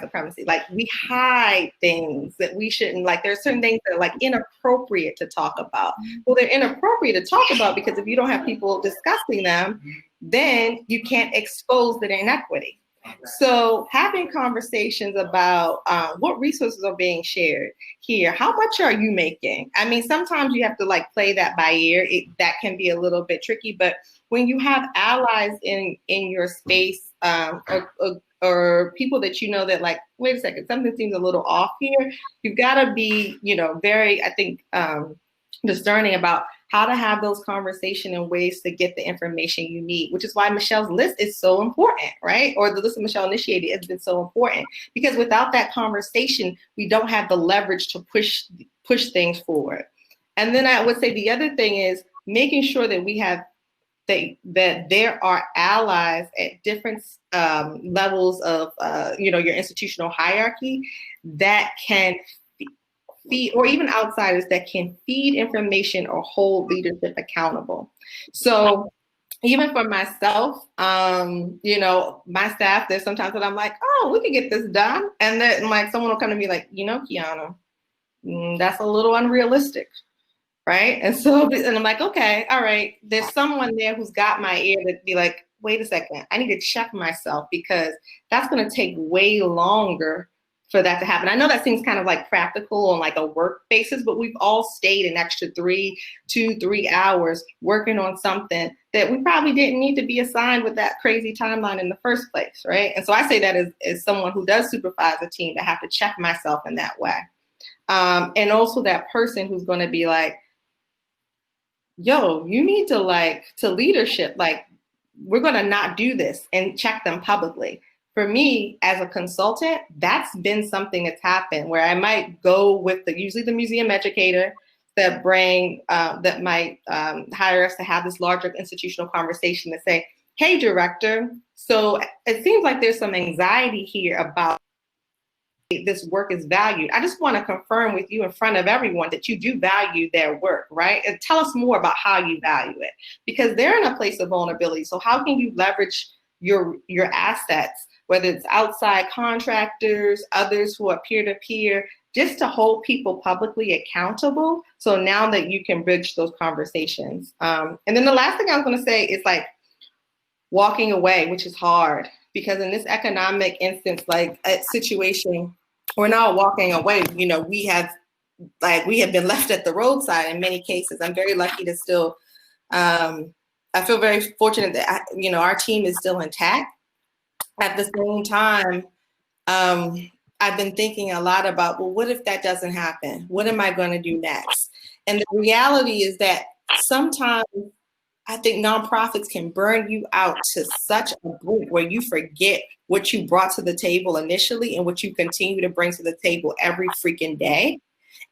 Speaker 4: supremacy. Like, we hide things that we shouldn't, like, there's certain things that are like inappropriate to talk about. Well, they're inappropriate to talk about because if you don't have people discussing them, then you can't expose the inequity. So having conversations about what resources are being shared here, how much are you making? I mean, sometimes you have to like play that by ear. That can be a little bit tricky, but when you have allies in your space, or people that that, like, wait a second, something seems a little off here, you've got to be, very, I think, discerning about how to have those conversations and ways to get the information you need, which is why Michelle's list is so important, right? Or the list that Michelle initiated has been so important, because without that conversation, we don't have the leverage to push things forward. And then I would say the other thing is making sure that we have that there are allies at different levels of, your institutional hierarchy that can feed, or even outsiders that can feed information or hold leadership accountable. So even for myself, my staff, there's sometimes that I'm like, oh, we can get this done. And then like someone will come to me like, Kiana, that's a little unrealistic. Right. And I'm like, okay, all right. There's someone there who's got my ear to be like, wait a second, I need to check myself because that's going to take way longer for that to happen. I know that seems kind of like practical on like a work basis, but we've all stayed an extra 3 hours working on something that we probably didn't need to be assigned with that crazy timeline in the first place. Right. And so I say that as someone who does supervise a team, to have to check myself in that way. And also that person who's going to be like, yo, you need to to leadership, we're going to not do this, and check them publicly. For me, as a consultant, that's been something that's happened where I might go with usually the museum educator that might hire us to have this larger institutional conversation to say, hey, director, so it seems like there's some anxiety here about this work is valued. I just want to confirm with you in front of everyone that you do value their work, right? And tell us more about how you value it, because they're in a place of vulnerability. So how can you leverage your assets, whether it's outside contractors, others who are peer-to-peer, just to hold people publicly accountable? So now that you can bridge those conversations. And then the last thing I was going to say is walking away, which is hard. Because in this economic instance, situation, we're not walking away. We have been left at the roadside in many cases. I'm very lucky to still, I feel very fortunate that, our team is still intact. At the same time, I've been thinking a lot about, well, what if that doesn't happen? What am I going to do next? And the reality is that sometimes I think nonprofits can burn you out to such a point where you forget what you brought to the table initially and what you continue to bring to the table every freaking day,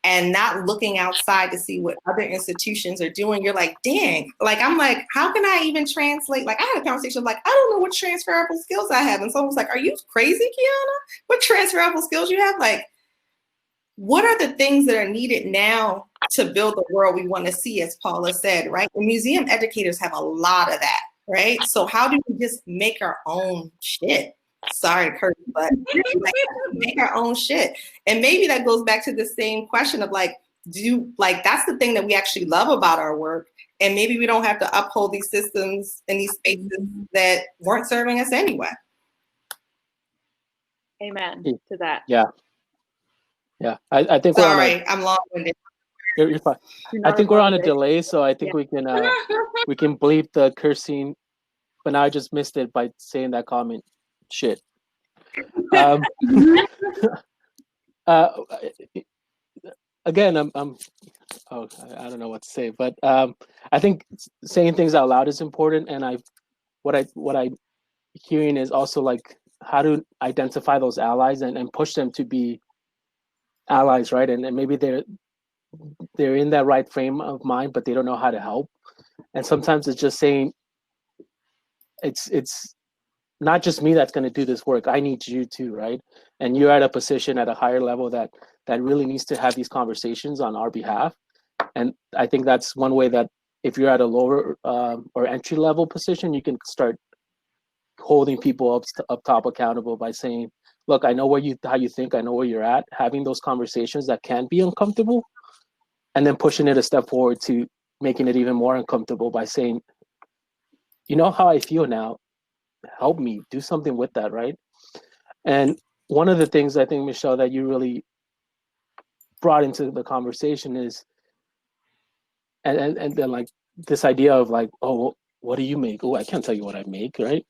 Speaker 4: and not looking outside to see what other institutions are doing. You're like, dang, I'm like, how can I even translate? I had a conversation I don't know what transferable skills I have. And someone was like, are you crazy, Kiana? What transferable skills you have? What are the things that are needed now to build the world we want to see, as Paula said, right? And museum educators have a lot of that, right? So how do we just make our own shit? Sorry, Kurt, but make our own shit. And maybe that goes back to the same question of that's the thing that we actually love about our work. And maybe we don't have to uphold these systems and these spaces that weren't serving us anyway.
Speaker 3: Amen to that.
Speaker 2: Yeah. Yeah, I think
Speaker 4: sorry, I'm long-winded.
Speaker 2: You're fine. I think we're on a delay, so I think we can bleep the cursing, but now I just missed it by saying that comment. Shit. Again, I don't know what to say, but I think saying things out loud is important, and what I'm hearing is also how to identify those allies and push them to be allies, right? And maybe they're in that right frame of mind, but they don't know how to help. And sometimes it's just saying, it's not just me that's going to do this work. I need you too, right? And you're at a position at a higher level that really needs to have these conversations on our behalf. And I think that's one way that if you're at a lower or entry level position, you can start holding people up top accountable by saying, look, I know how you think, I know where you're at, having those conversations that can be uncomfortable, and then pushing it a step forward to making it even more uncomfortable by saying, you know how I feel now, help me do something with that, right? And one of the things I think, Michelle, that you really brought into the conversation is, and then this idea of oh, what do you make? Oh, I can't tell you what I make, right?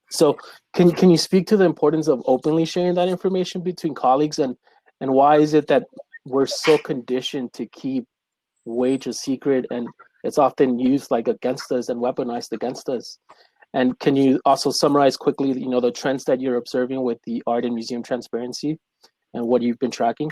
Speaker 2: So can you speak to the importance of openly sharing that information between colleagues, and why is it that we're so conditioned to keep wage a secret, and it's often used against us and weaponized against us? And can you also summarize quickly, the trends that you're observing with the art and museum transparency and what you've been tracking?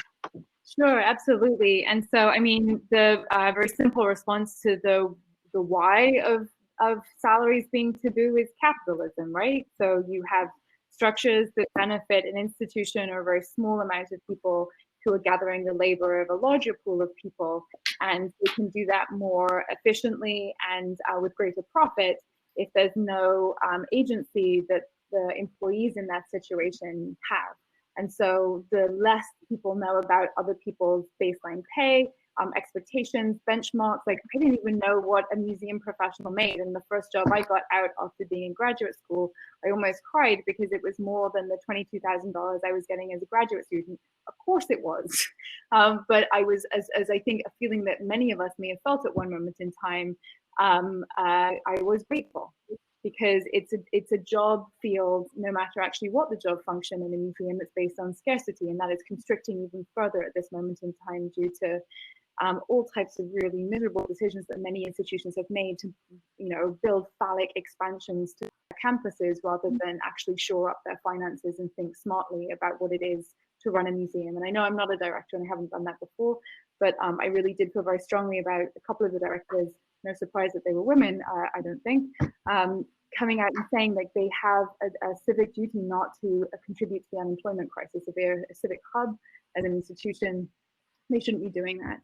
Speaker 3: Sure, absolutely. And so, I mean, the very simple response to the why of of salaries being taboo is capitalism, right? So you have structures that benefit an institution or a very small amount of people who are gathering the labor of a larger pool of people, and they can do that more efficiently and with greater profit if there's no agency that the employees in that situation have. And so the less people know about other people's baseline pay, expectations, benchmarks. Like, I didn't even know what a museum professional made. And the first job I got out after being in graduate school, I almost cried because it was more than the $22,000 I was getting as a graduate student. Of course it was. But I was, as I think, a feeling that many of us may have felt at one moment in time, I was grateful, because it's a job field, no matter actually what the job function in a museum, that's based on scarcity, and that is constricting even further at this moment in time due to all types of really miserable decisions that many institutions have made to, build phallic expansions to campuses rather than actually shore up their finances and think smartly about what it is to run a museum. And I know I'm not a director and I haven't done that before, but I really did feel very strongly about a couple of the directors. No surprise that they were women, I don't think, coming out and saying like they have a civic duty not to contribute to the unemployment crisis. If they're a civic hub as an institution, they shouldn't be doing that.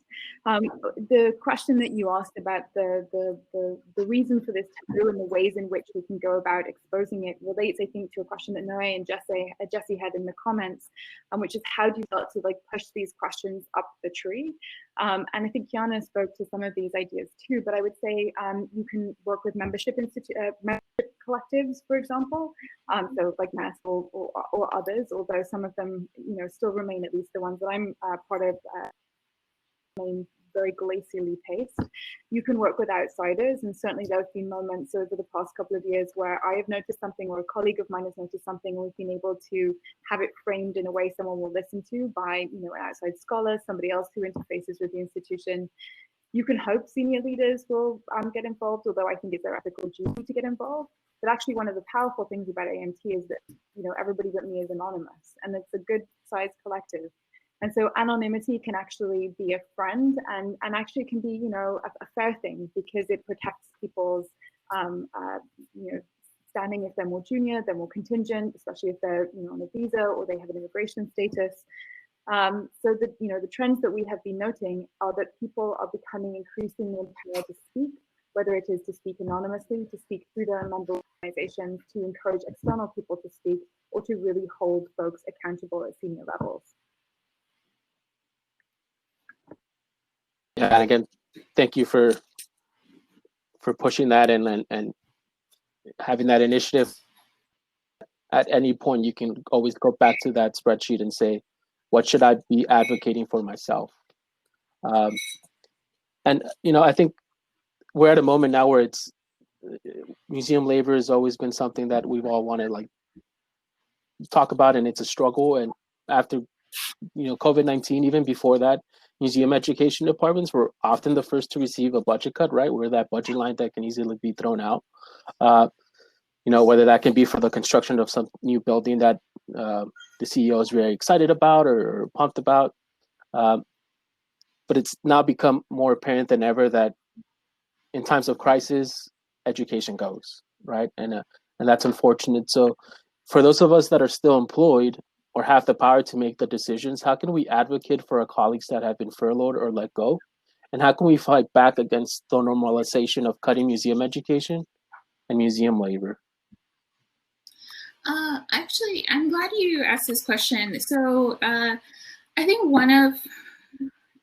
Speaker 3: The question that you asked about the reason for this taboo and the ways in which we can go about exposing it relates, I think, to a question that Noe and Jesse had in the comments, which is how do you start to like push these questions up the tree? And I think Kiana spoke to some of these ideas too, but I would say you can work with membership collectives, for example, so like MESC or others, although some of them, still remain, at least the ones that I'm part of, remain very glacially paced. You can work with outsiders, and certainly there have been moments over the past couple of years where I have noticed something or a colleague of mine has noticed something, and we've been able to have it framed in a way someone will listen to by, an outside scholar, somebody else who interfaces with the institution. You can hope senior leaders will get involved, although I think it's their ethical duty to get involved. But actually, one of the powerful things about AMT is that, everybody but me is anonymous, and it's a good sized collective. And so anonymity can actually be a friend, and actually can be, a fair thing, because it protects people's, standing if they're more junior, they're more contingent, especially if they're, on a visa or they have an immigration status. So the trends that we have been noting are that people are becoming increasingly empowered to speak, whether it is to speak anonymously, to speak through their member organizations, to encourage external people to speak, or to really hold folks accountable at senior levels.
Speaker 2: Yeah, and again, thank you for pushing that and having that initiative. At any point, you can always go back to that spreadsheet and say, what should I be advocating for myself? And I think we're at a moment now where it's museum labor has always been something that we've all wanted like talk about, and it's a struggle. And after COVID-19, even before that, museum education departments were often the first to receive a budget cut, right? We're that budget line that can easily be thrown out. Whether that can be for the construction of some new building that the CEO is very excited about or pumped about. But it's now become more apparent than ever that in times of crisis, education goes, right? And that's unfortunate. So for those of us that are still employed or have the power to make the decisions, how can we advocate for our colleagues that have been furloughed or let go? And how can we fight back against the normalization of cutting museum education and museum labor?
Speaker 5: Actually, I'm glad you asked this question. So I think one of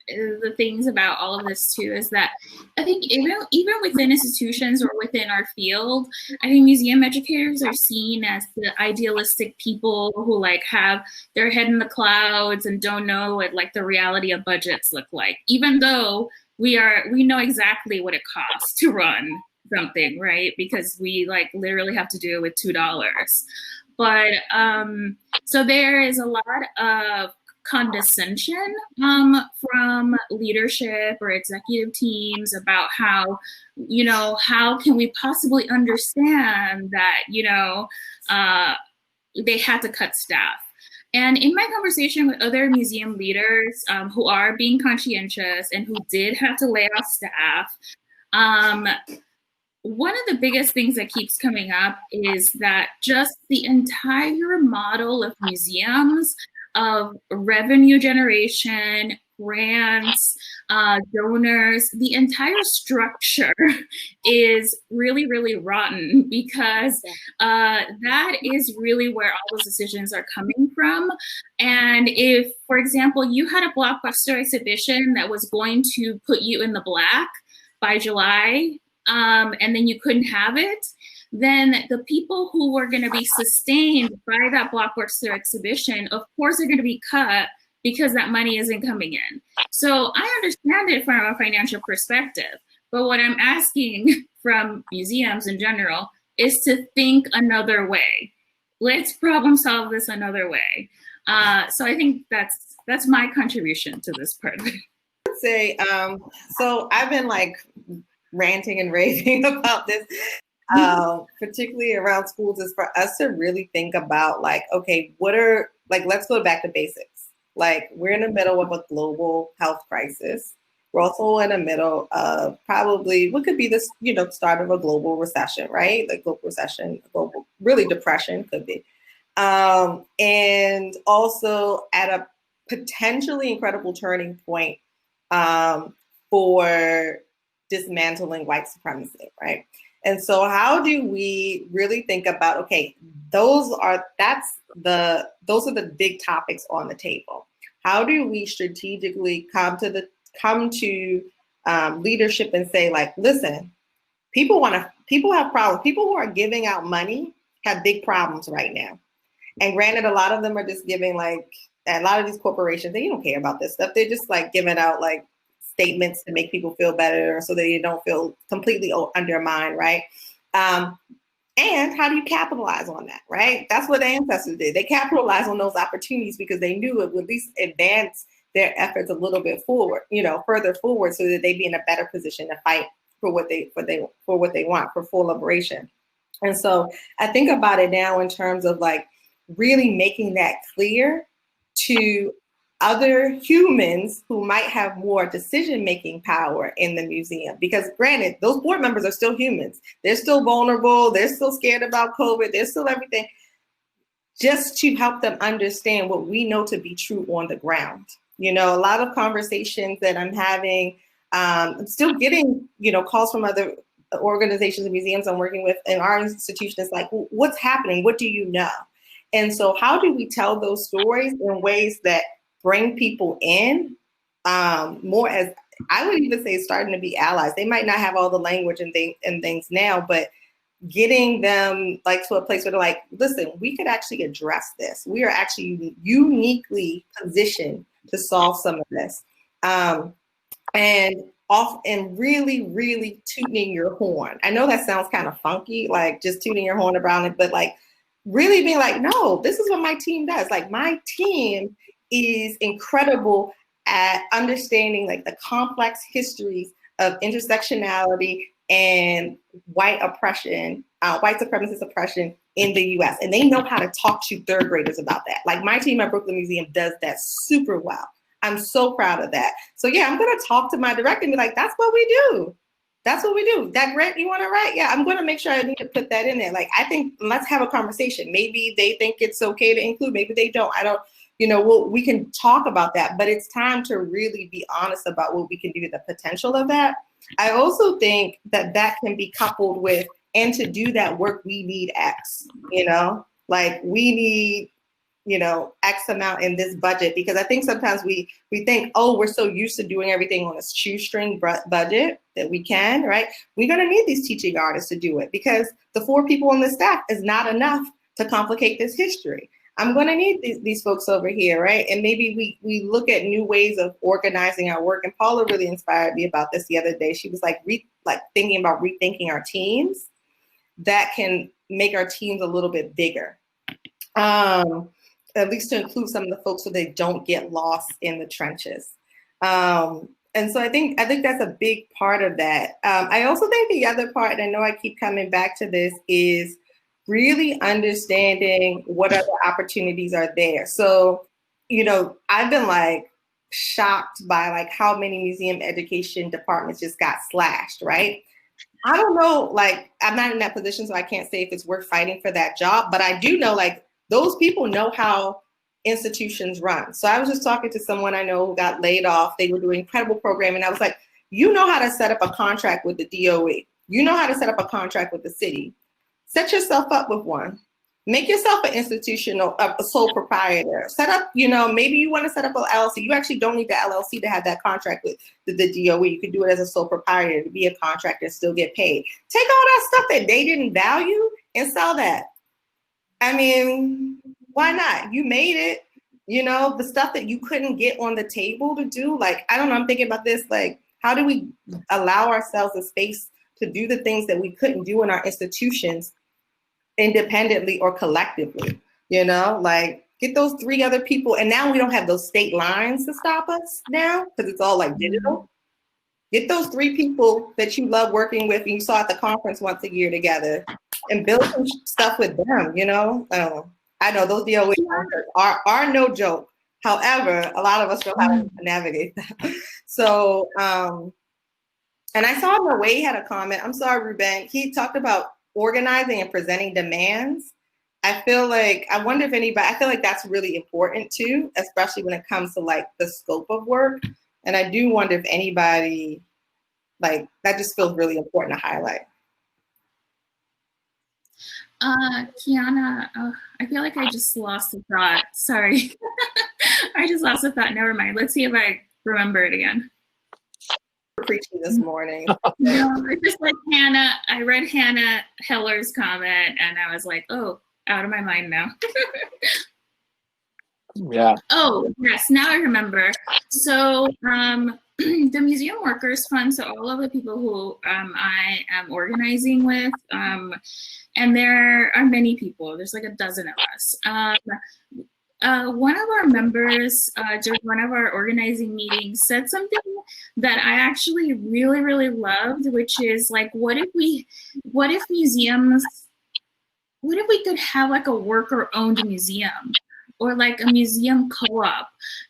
Speaker 5: the things about all of this too is that I think even within institutions or within our field, I think museum educators are seen as the idealistic people who like have their head in the clouds and don't know what like the reality of budgets look like, even though we know exactly what it costs to run something, right? Because we like literally have to do it with $2. But so there is a lot of condescension from leadership or executive teams about how can we possibly understand that they had to cut staff. And in my conversation with other museum leaders who are being conscientious and who did have to lay off staff, one of the biggest things that keeps coming up is that just the entire model of museums, of revenue generation, grants, donors, the entire structure is really, really rotten, because that is really where all those decisions are coming from. And if, for example, you had a blockbuster exhibition that was going to put you in the black by July, and then you couldn't have it, then the people who were going to be sustained by that blockbuster exhibition, of course, are going to be cut because that money isn't coming in. So I understand it from a financial perspective, but what I'm asking from museums in general is to think another way. Let's problem solve this another way. So I think that's my contribution to this part of it.
Speaker 4: I'd say, so I've been like ranting and raving about this, particularly around schools, is for us to really think about like, okay, let's go back to basics. Like, we're in the middle of a global health crisis. We're also in the middle of probably what could be this, start of a global recession, right? Like global recession, global, really depression could be. And also at a potentially incredible turning point for dismantling white supremacy, right? And so how do we really think about, okay, those are the big topics on the table. How do we strategically come to leadership and say, like, listen, people have problems. People who are giving out money have big problems right now. And granted, a lot of them are just giving, like, a lot of these corporations, they don't care about this stuff. They're just like giving out like statements to make people feel better so they don't feel completely undermined, right? And how do you capitalize on that, right? That's what the ancestors did. They capitalized on those opportunities because they knew it would at least advance their efforts a little bit forward, further forward, so that they'd be in a better position to fight for what they want, for full liberation. And so I think about it now in terms of like really making that clear to other humans who might have more decision-making power in the museum. Because granted, those board members are still humans. They're still vulnerable. They're still scared about COVID. They're still everything. Just to help them understand what we know to be true on the ground. A lot of conversations that I'm having, I'm still getting, calls from other organizations and museums I'm working with in our institution. Is like, well, what's happening? What do you know? And so how do we tell those stories in ways that bring people in more, as I would even say, starting to be allies? They might not have all the language and things now, but getting them like to a place where they're like, listen, we could actually address this. We are actually uniquely positioned to solve some of this. And really, really tooting your horn. I know that sounds kind of funky, like just tooting your horn around it, but like really being like, no, this is what my team does. Like, my team is incredible at understanding like the complex histories of intersectionality and white oppression, white supremacist oppression in the US. And they know how to talk to third graders about that. Like, my team at Brooklyn Museum does that super well. I'm so proud of that. So yeah, I'm gonna talk to my director and be like, that's what we do. That's what we do. That grant you want to write? Yeah, I'm going to make sure I need to put that in there. Like, I think let's have a conversation. Maybe they think it's okay to include, maybe they don't. I don't, we can talk about that, but it's time to really be honest about what we can do, the potential of that. I also think that can be coupled with, and to do that work, we need X, like we need, X amount in this budget, because I think sometimes we think, oh, we're so used to doing everything on a shoestring budget that we can, right? We're going to need these teaching artists to do it, because the 4 people on the staff is not enough to complicate this history. I'm going to need these folks over here, right? And maybe we look at new ways of organizing our work. And Paula really inspired me about this the other day. She was like thinking about rethinking our teams that can make our teams a little bit bigger. At least to include some of the folks so they don't get lost in the trenches. And so I think that's a big part of that. I also think the other part, and I know I keep coming back to this, is really understanding what other opportunities are there. So, I've been like shocked by like how many museum education departments just got slashed, right? I don't know, like, I'm not in that position, so I can't say if it's worth fighting for that job, but I do know, like, those people know how institutions run. So I was just talking to someone I know who got laid off. They were doing incredible programming. I was like, you know how to set up a contract with the DOE. You know how to set up a contract with the city. Set yourself up with one. Make yourself an institutional, a sole proprietor. Set up, you know, maybe you want to set up an LLC. You actually don't need the LLC to have that contract with the DOE. You could do it as a sole proprietor to be a contractor and still get paid. Take all that stuff that they didn't value and sell that. I mean, why not? You made it, you know, the stuff that you couldn't get on the table to do. Like, I don't know, I'm thinking about this, like, how do we allow ourselves a space to do the things that we couldn't do in our institutions independently or collectively, you know, like get those 3 other people. And now we don't have those state lines to stop us now because it's all like digital. Get those 3 people that you love working with and you saw at the conference once a year together and build some stuff with them, you know. I know those DOE are no joke. However, a lot of us know how to navigate that. So, and I saw Naway had a comment. I'm sorry, Ruben. He talked about organizing and presenting demands. I feel like, I wonder if anybody, I feel like that's really important too, especially when it comes to like the scope of work. And I do wonder if anybody, like, that just feels really important to highlight.
Speaker 5: Kiana, I feel like I just lost a thought. Sorry. I just lost a thought. Never mind. Let's see if I remember it again.
Speaker 4: Preaching this morning.
Speaker 5: No, it's just like Hannah. I read Hannah Heller's comment and I was like, oh, out of my mind now.
Speaker 2: Yeah.
Speaker 5: Oh, yes. Now I remember. So the Museum Workers Fund, so all of the people who I am organizing with, and there are many people. There's like a dozen of us. One of our members during one of our organizing meetings said something that I actually really, really loved, which is like, what if we could have like a worker-owned museum or like a museum co-op?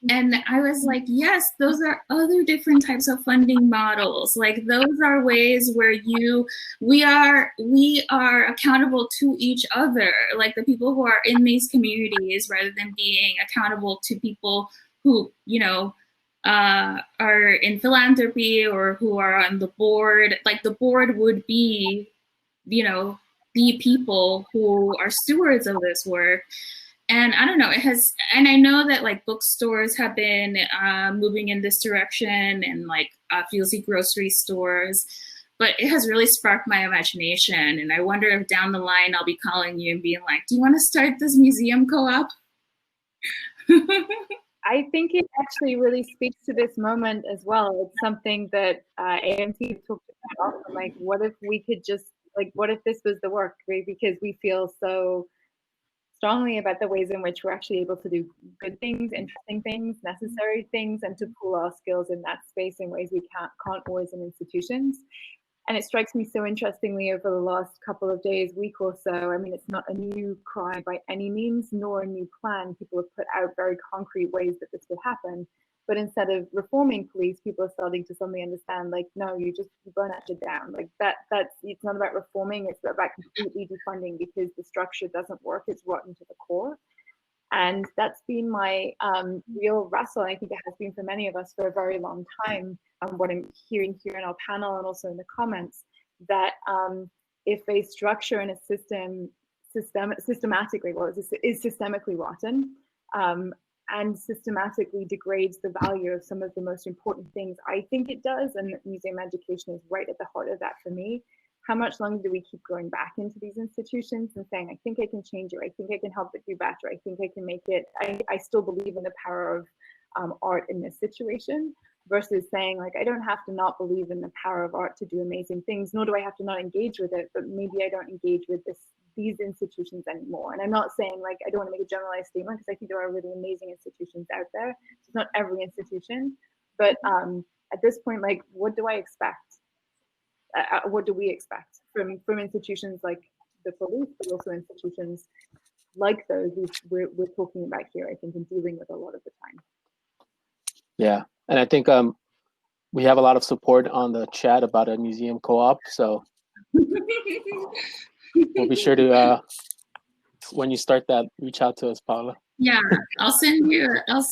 Speaker 5: And I was like, yes, those are other different types of funding models. Like those are ways where we are accountable to each other, like the people who are in these communities, rather than being accountable to people who, you know, are in philanthropy or who are on the board. Like the board would be, you know, the people who are stewards of this work. And I don't know, and I know that like bookstores have been moving in this direction, and like fancy grocery stores, but it has really sparked my imagination. And I wonder if down the line I'll be calling you and being like, do you want to start this museum co-op?
Speaker 3: I think it actually really speaks to this moment as well. It's something that AMT talked about often, like, what if we could just, like, what if this was the work, right? Because we feel so strongly about the ways in which we're actually able to do good things, interesting things, necessary things, and to pool our skills in that space in ways we can't always in institutions. And it strikes me so interestingly over the last couple of days, week or so. I mean, it's not a new cry by any means, nor a new plan. People have put out very concrete ways that this would happen. But instead of reforming police, people are starting to suddenly understand, like, no, you burn that shit down. Like it's not about reforming, it's about completely defunding, because the structure doesn't work, it's rotten to the core. And that's been my real wrestle. I think it has been for many of us for a very long time. What I'm hearing here in our panel and also in the comments, that if a structure and a system systematically is systemically rotten, and systematically degrades the value of some of the most important things I think it does, and museum education is right at the heart of that for me. How much longer do we keep going back into these institutions and saying, I think I can change it, I think I can help it do better, I think I can make it, I still believe in the power of art in this situation, versus saying, like, I don't have to not believe in the power of art to do amazing things, nor do I have to not engage with it, but maybe I don't engage with these institutions anymore. And I'm not saying, like, I don't want to make a generalized statement, because I think there are really amazing institutions out there. It's not every institution, but at this point, like, what do I expect? What do we expect from institutions like the police, but also institutions like those we're talking about here, I think, and dealing with a lot of the time.
Speaker 2: Yeah, and I think we have a lot of support on the chat about a museum co-op. So We'll be sure to, when you start that, reach out to us, Paula.
Speaker 5: Yeah, I'll send you, I'll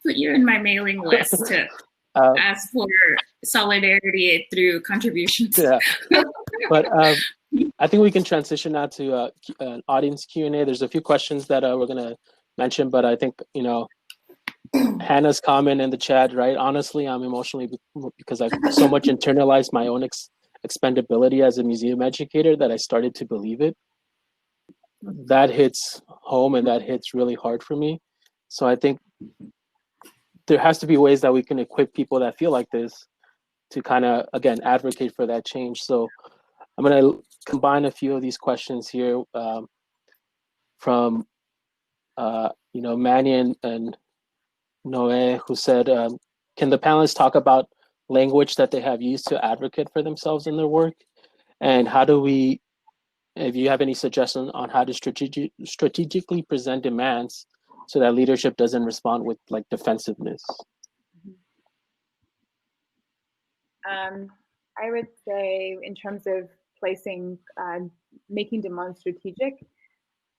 Speaker 5: put you in my mailing list to ask for solidarity through contributions.
Speaker 2: Yeah, but I think we can transition now to an audience Q&A. There's a few questions that we're gonna mention, but I think, you know, Hannah's comment in the chat, right? Honestly, I'm emotionally because I've so much internalized my own expendability as a museum educator that I started to believe it. That hits home and that hits really hard for me. So I think there has to be ways that we can equip people that feel like this to kind of, again, advocate for that change. So I'm going to combine a few of these questions here from, you know, Manny and Noé, who said, can the panelists talk about language that they have used to advocate for themselves in their work? And how do we, if you have any suggestions on how to strategically present demands so that leadership doesn't respond with like defensiveness?
Speaker 3: I would say in terms of placing, making demands strategic,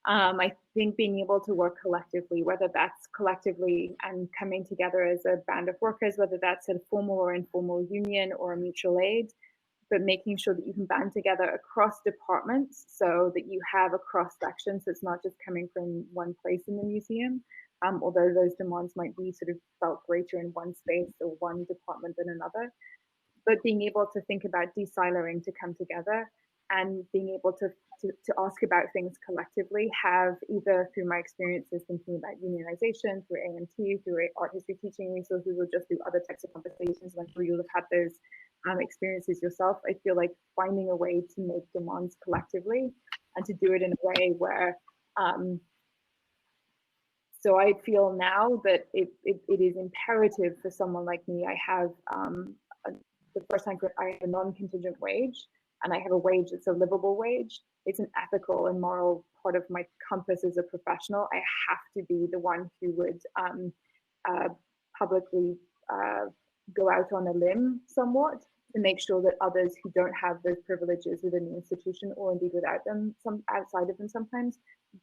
Speaker 3: I think being able to work collectively, whether that's collectively and coming together as a band of workers, whether that's a formal or informal union or a mutual aid, but making sure that you can band together across departments so that you have a cross section, so it's not just coming from one place in the museum, although those demands might be sort of felt greater in one space or one department than another. But being able to think about de-siloing to come together and being able to ask about things collectively, have either through my experiences thinking about unionization, through AMT, through art history teaching resources, or just through other types of conversations, I'm sure you'll have had those experiences yourself. I feel like finding a way to make demands collectively and to do it in a way where, so I feel now that it is imperative for someone like me. I have the first time I have a non-contingent wage, and I have a wage that's a livable wage. It's an ethical and moral part of my compass as a professional. I have to be the one who would publicly go out on a limb somewhat to make sure that others who don't have those privileges within the institution, or indeed without them, some outside of them sometimes,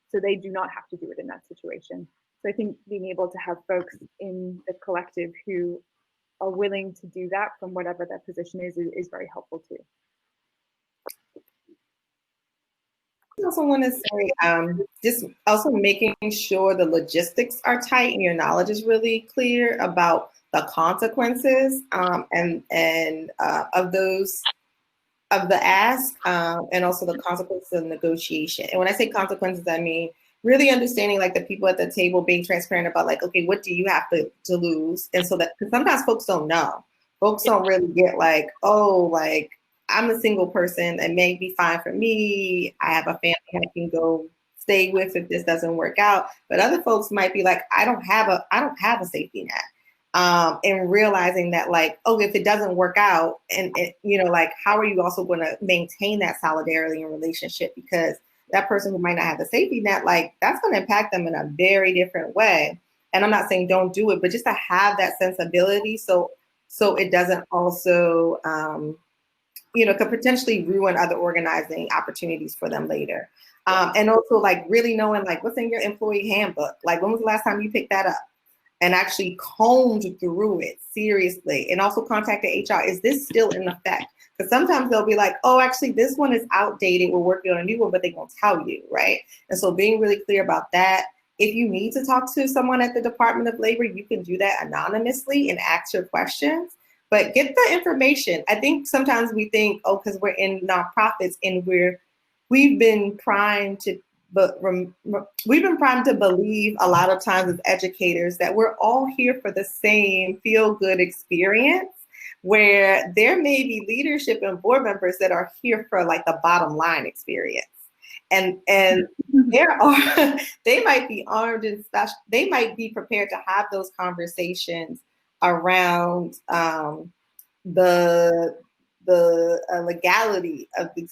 Speaker 3: so they do not have to do it in that situation. So I think being able to have folks in the collective who are willing to do that from whatever their position is very helpful too.
Speaker 4: I also want to say, just also making sure the logistics are tight and your knowledge is really clear about the consequences of those, of the ask, and also the consequences of negotiation. And when I say consequences, I mean really understanding like the people at the table being transparent about like, okay, what do you have to lose? And so that, because sometimes folks don't know. Folks don't really get like, oh, like, I'm a single person, it may be fine for me. I have a family I can go stay with if this doesn't work out. But other folks might be like, I don't have a safety net. And realizing that like, oh, if it doesn't work out, and it, you know, like, how are you also going to maintain that solidarity in relationship? Because that person who might not have a safety net, like that's going to impact them in a very different way. And I'm not saying don't do it, but just to have that sensibility, so it doesn't also, you know, could potentially ruin other organizing opportunities for them later. And also like really knowing like what's in your employee handbook. Like when was the last time you picked that up and actually combed through it seriously, and also contacted HR. Is this still in effect? Because sometimes they'll be like, oh, actually this one is outdated. We're working on a new one, but they won't tell you, right? And so being really clear about that. If you need to talk to someone at the Department of Labor, you can do that anonymously and ask your questions. But get the information. I think sometimes we think, oh, because we're in nonprofits and we've been primed to believe a lot of times as educators that we're all here for the same feel-good experience, where there may be leadership and board members that are here for like the bottom line experience. And they might be armed and special. They might be prepared to have those conversations around the legality of the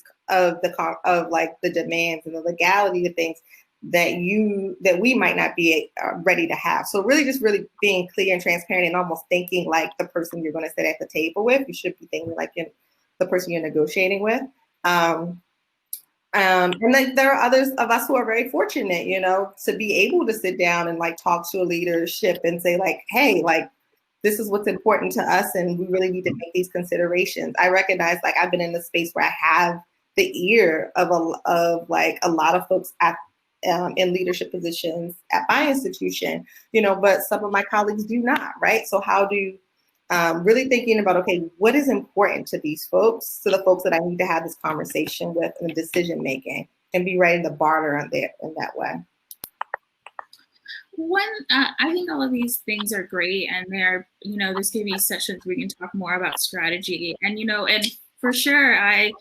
Speaker 4: demands and the legality of things that we might not be ready to have. So really being clear and transparent, and almost thinking like the person you're going to sit at the table with. You should be thinking like the person you're negotiating with. And then there are others of us who are very fortunate, you know, to be able to sit down and like talk to a leadership and say like, hey, like, this is what's important to us and we really need to make these considerations. I recognize like I've been in a space where I have the ear of like a lot of folks at in leadership positions at my institution, you know, but some of my colleagues do not, right? So how do really thinking about, okay, what is important to these folks, to the folks that I need to have this conversation with in the decision making, and be ready to barter on that in that way.
Speaker 5: I think all of these things are great, and they're, you know, this could be sessions we can talk more about strategy, and, you know, and for sure, I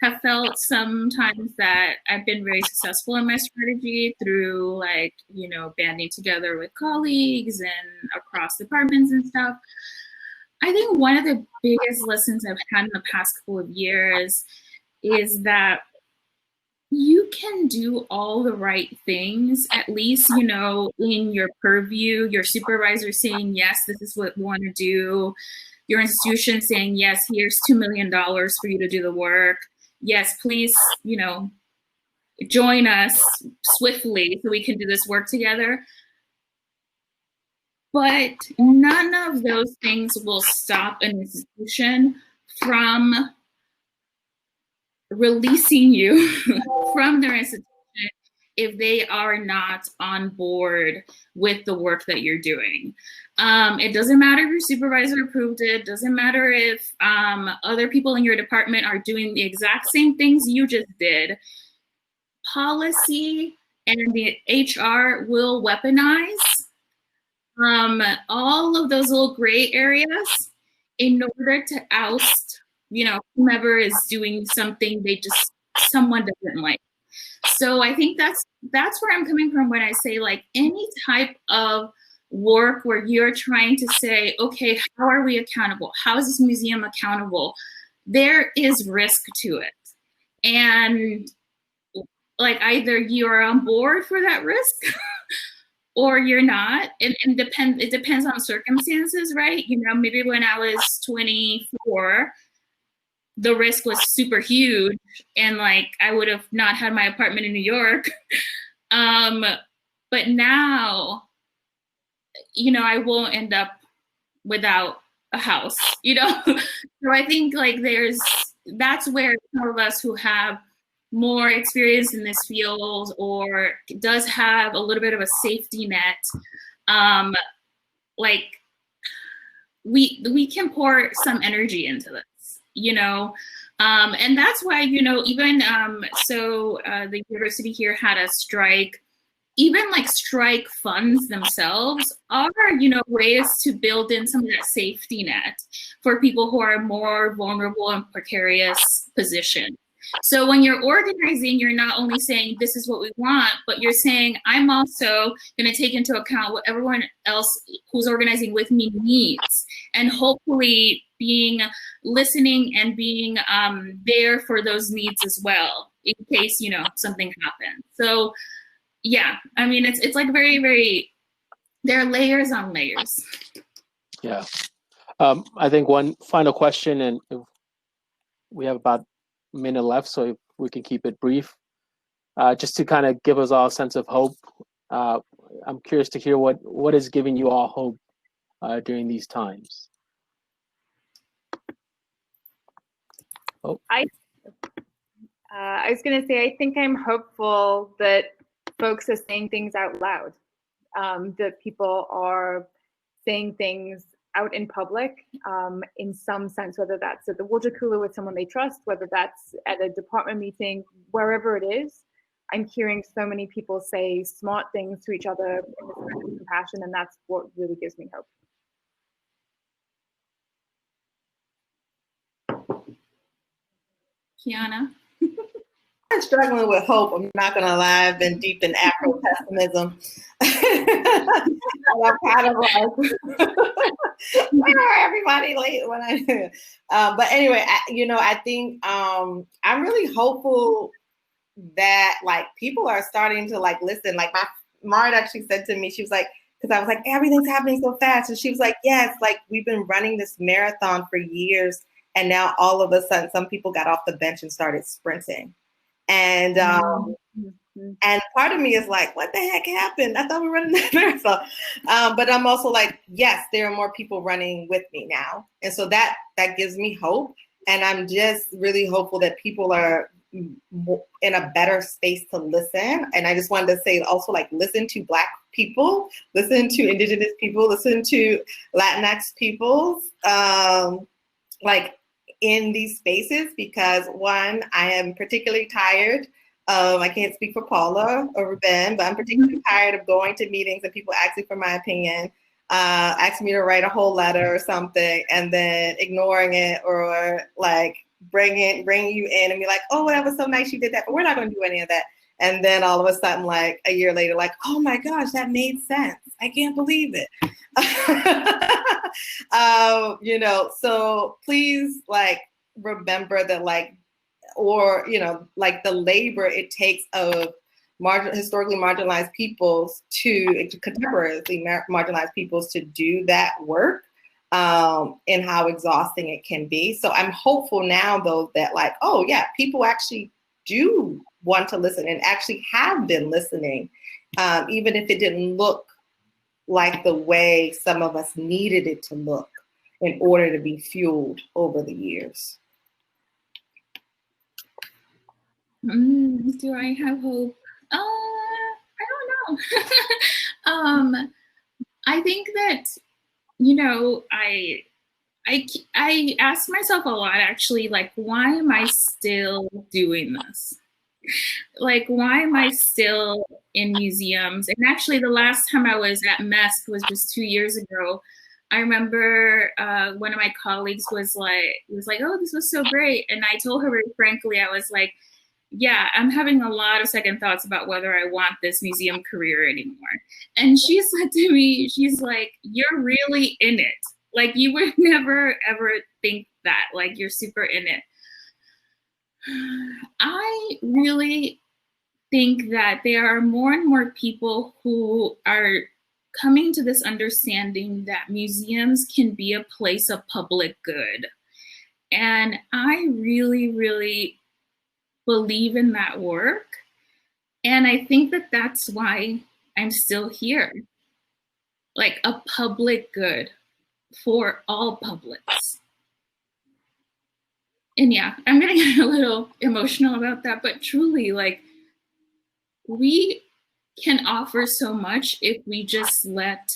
Speaker 5: have felt sometimes that I've been very successful in my strategy through, like, you know, banding together with colleagues and across departments and stuff. I think one of the biggest lessons I've had in the past couple of years is that you can do all the right things, at least, you know, in your purview, your supervisor saying, yes, this is what we want to do. Your institution saying, yes, here's $2 million for you to do the work. Yes, please, you know, join us swiftly so we can do this work together. But none of those things will stop an institution from releasing you from their institution if they are not on board with the work that you're doing. It doesn't matter if your supervisor approved it, doesn't matter if other people in your department are doing the exact same things you just did. Policy and the HR will weaponize all of those little gray areas in order to oust, you know, whomever is doing something someone doesn't like. So I think that's where I'm coming from when I say, like, any type of work where you're trying to say, okay, how are we accountable? How is this museum accountable? There is risk to it. And like, either you're on board for that risk or you're not. It depends on circumstances, right? You know, maybe when I was 24, the risk was super huge and like I would have not had my apartment in New York. But now, you know, I won't end up without a house, you know? So I think like that's where some of us who have more experience in this field or does have a little bit of a safety net, like we can pour some energy into this. You know, and that's why, you know, even the university here had a strike. Even like strike funds themselves are, you know, ways to build in some of that safety net for people who are more vulnerable and precarious positions. So when you're organizing, you're not only saying this is what we want, but you're saying I'm also going to take into account what everyone else who's organizing with me needs, and hopefully being listening and being there for those needs as well in case, you know, something happens. So yeah, I mean, it's like very, very, there are layers on layers.
Speaker 2: Yeah. I think one final question, and we have about a minute left, so if we can keep it brief, just to kind of give us all a sense of hope. I'm curious to hear what is giving you all hope during these times. Oh.
Speaker 3: I was going to say, I think I'm hopeful that folks are saying things out loud, that people are saying things out in public in some sense, whether that's at the water cooler with someone they trust, whether that's at a department meeting, wherever it is. I'm hearing so many people say smart things to each other in the spirit of compassion, and that's what really gives me hope.
Speaker 5: Kiana?
Speaker 4: I'm struggling with hope. I'm not going to lie. I've been deep in Afro-pessimism. I'm kind of like, where are everybody late? But anyway, I think I'm really hopeful that like people are starting to like listen. Like Mara actually said to me, she was like, because I was like, everything's happening so fast. And she was like, yes, like we've been running this marathon for years And now all of a sudden, some people got off the bench and started sprinting. And and part of me is like, what the heck happened? I thought we were running that marathon. But I'm also like, yes, there are more people running with me now. And so that gives me hope. And I'm just really hopeful that people are in a better space to listen. And I just wanted to say also, like, listen to Black people, listen to Indigenous people, listen to Latinx peoples, like in these spaces, because one, I am particularly tired. I can't speak for Paula or Ben, but I'm particularly tired of going to meetings and people asking for my opinion, asking me to write a whole letter or something, and then ignoring it, or like bring you in and be like, oh, that was so nice you did that, but we're not going to do any of that. And then all of a sudden, like a year later, like, oh my gosh, that made sense. I can't believe it. You know, so please, like, remember that, like, or, you know, like the labor it takes of historically marginalized peoples to contemporaneously marginalized peoples to do that work, and how exhausting it can be. So I'm hopeful now, though, that, like, oh yeah, people actually do want to listen and actually have been listening, even if it didn't look like the way some of us needed it to look in order to be fueled over the years.
Speaker 5: Do I have hope? I don't know. I think that, you know, I ask myself a lot, actually, like, why am I still doing this? Like, why am I still in museums? And actually, the last time I was at MESC was just 2 years ago. I remember one of my colleagues was like, oh, this was so great. And I told her very frankly, I was like, yeah, I'm having a lot of second thoughts about whether I want this museum career anymore. And she said to me, she's like, you're really in it. Like, you would never, ever think that, like, you're super in it. I really think that there are more and more people who are coming to this understanding that museums can be a place of public good. And I really, really believe in that work. And I think that that's why I'm still here. Like, a public good for all publics. And yeah, I'm gonna get a little emotional about that, but truly, like, we can offer so much if we just let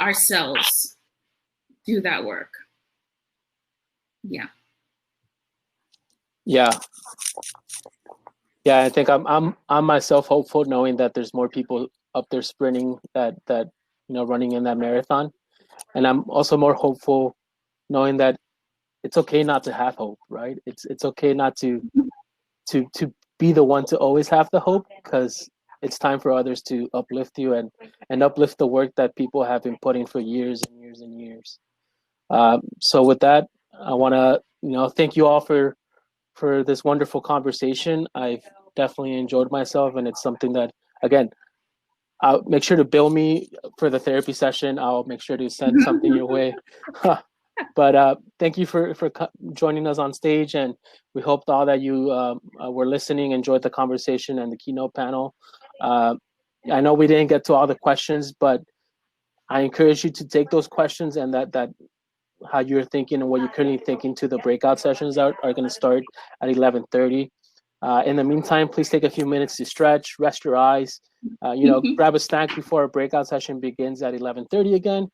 Speaker 5: ourselves do that work. Yeah.
Speaker 2: Yeah. Yeah, I think I'm myself hopeful, knowing that there's more people up there sprinting, that you know, running in that marathon. And I'm also more hopeful knowing that it's okay not to have hope, right? It's okay not to be the one to always have the hope, because it's time for others to uplift you and uplift the work that people have been putting for years and years and years. So with that, I want to, you know, thank you all for this wonderful conversation. I've definitely enjoyed myself, and it's something that, again, I'll make sure to bill me for the therapy session. I'll make sure to send something your way. But thank you for joining us on stage, and we hope all that you were listening, enjoyed the conversation and the keynote panel. I know we didn't get to all the questions, but I encourage you to take those questions and that how you're thinking and what you're currently thinking to the breakout sessions that are going to start at 11:30. In the meantime, please take a few minutes to stretch, rest your eyes, you know, grab a snack before our breakout session begins at 11:30 again.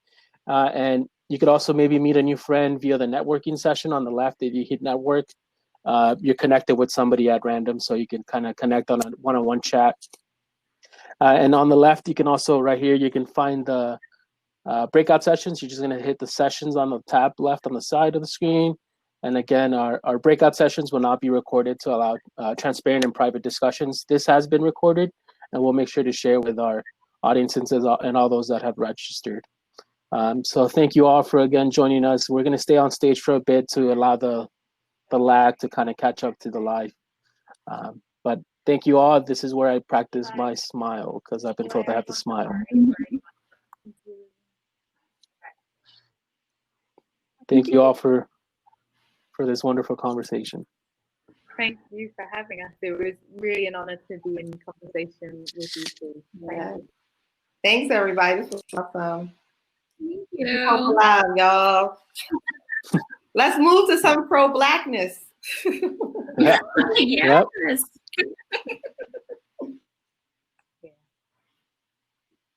Speaker 2: And you could also maybe meet a new friend via the networking session on the left. If you hit network, you're connected with somebody at random, so you can kind of connect on a one-on-one chat. And on the left, you can also, right here, you can find the breakout sessions. You're just going to hit the sessions on the tab left on the side of the screen. And again, our breakout sessions will not be recorded to allow transparent and private discussions. This has been recorded, and we'll make sure to share with our audiences and all those that have registered. So thank you all for, again, joining us. We're going to stay on stage for a bit to allow the lag to kind of catch up to the live. But thank you all. This is where I practice my smile, because I've been told I have to smile. Thank you all for for this wonderful conversation.
Speaker 3: Thank you for having us. It was really an honor to be in conversation with you too.
Speaker 4: Thanks, everybody. This was awesome.
Speaker 5: Thank you.
Speaker 4: Live, y'all. Let's move to some pro-Blackness.
Speaker 2: Yeah.
Speaker 5: Yes.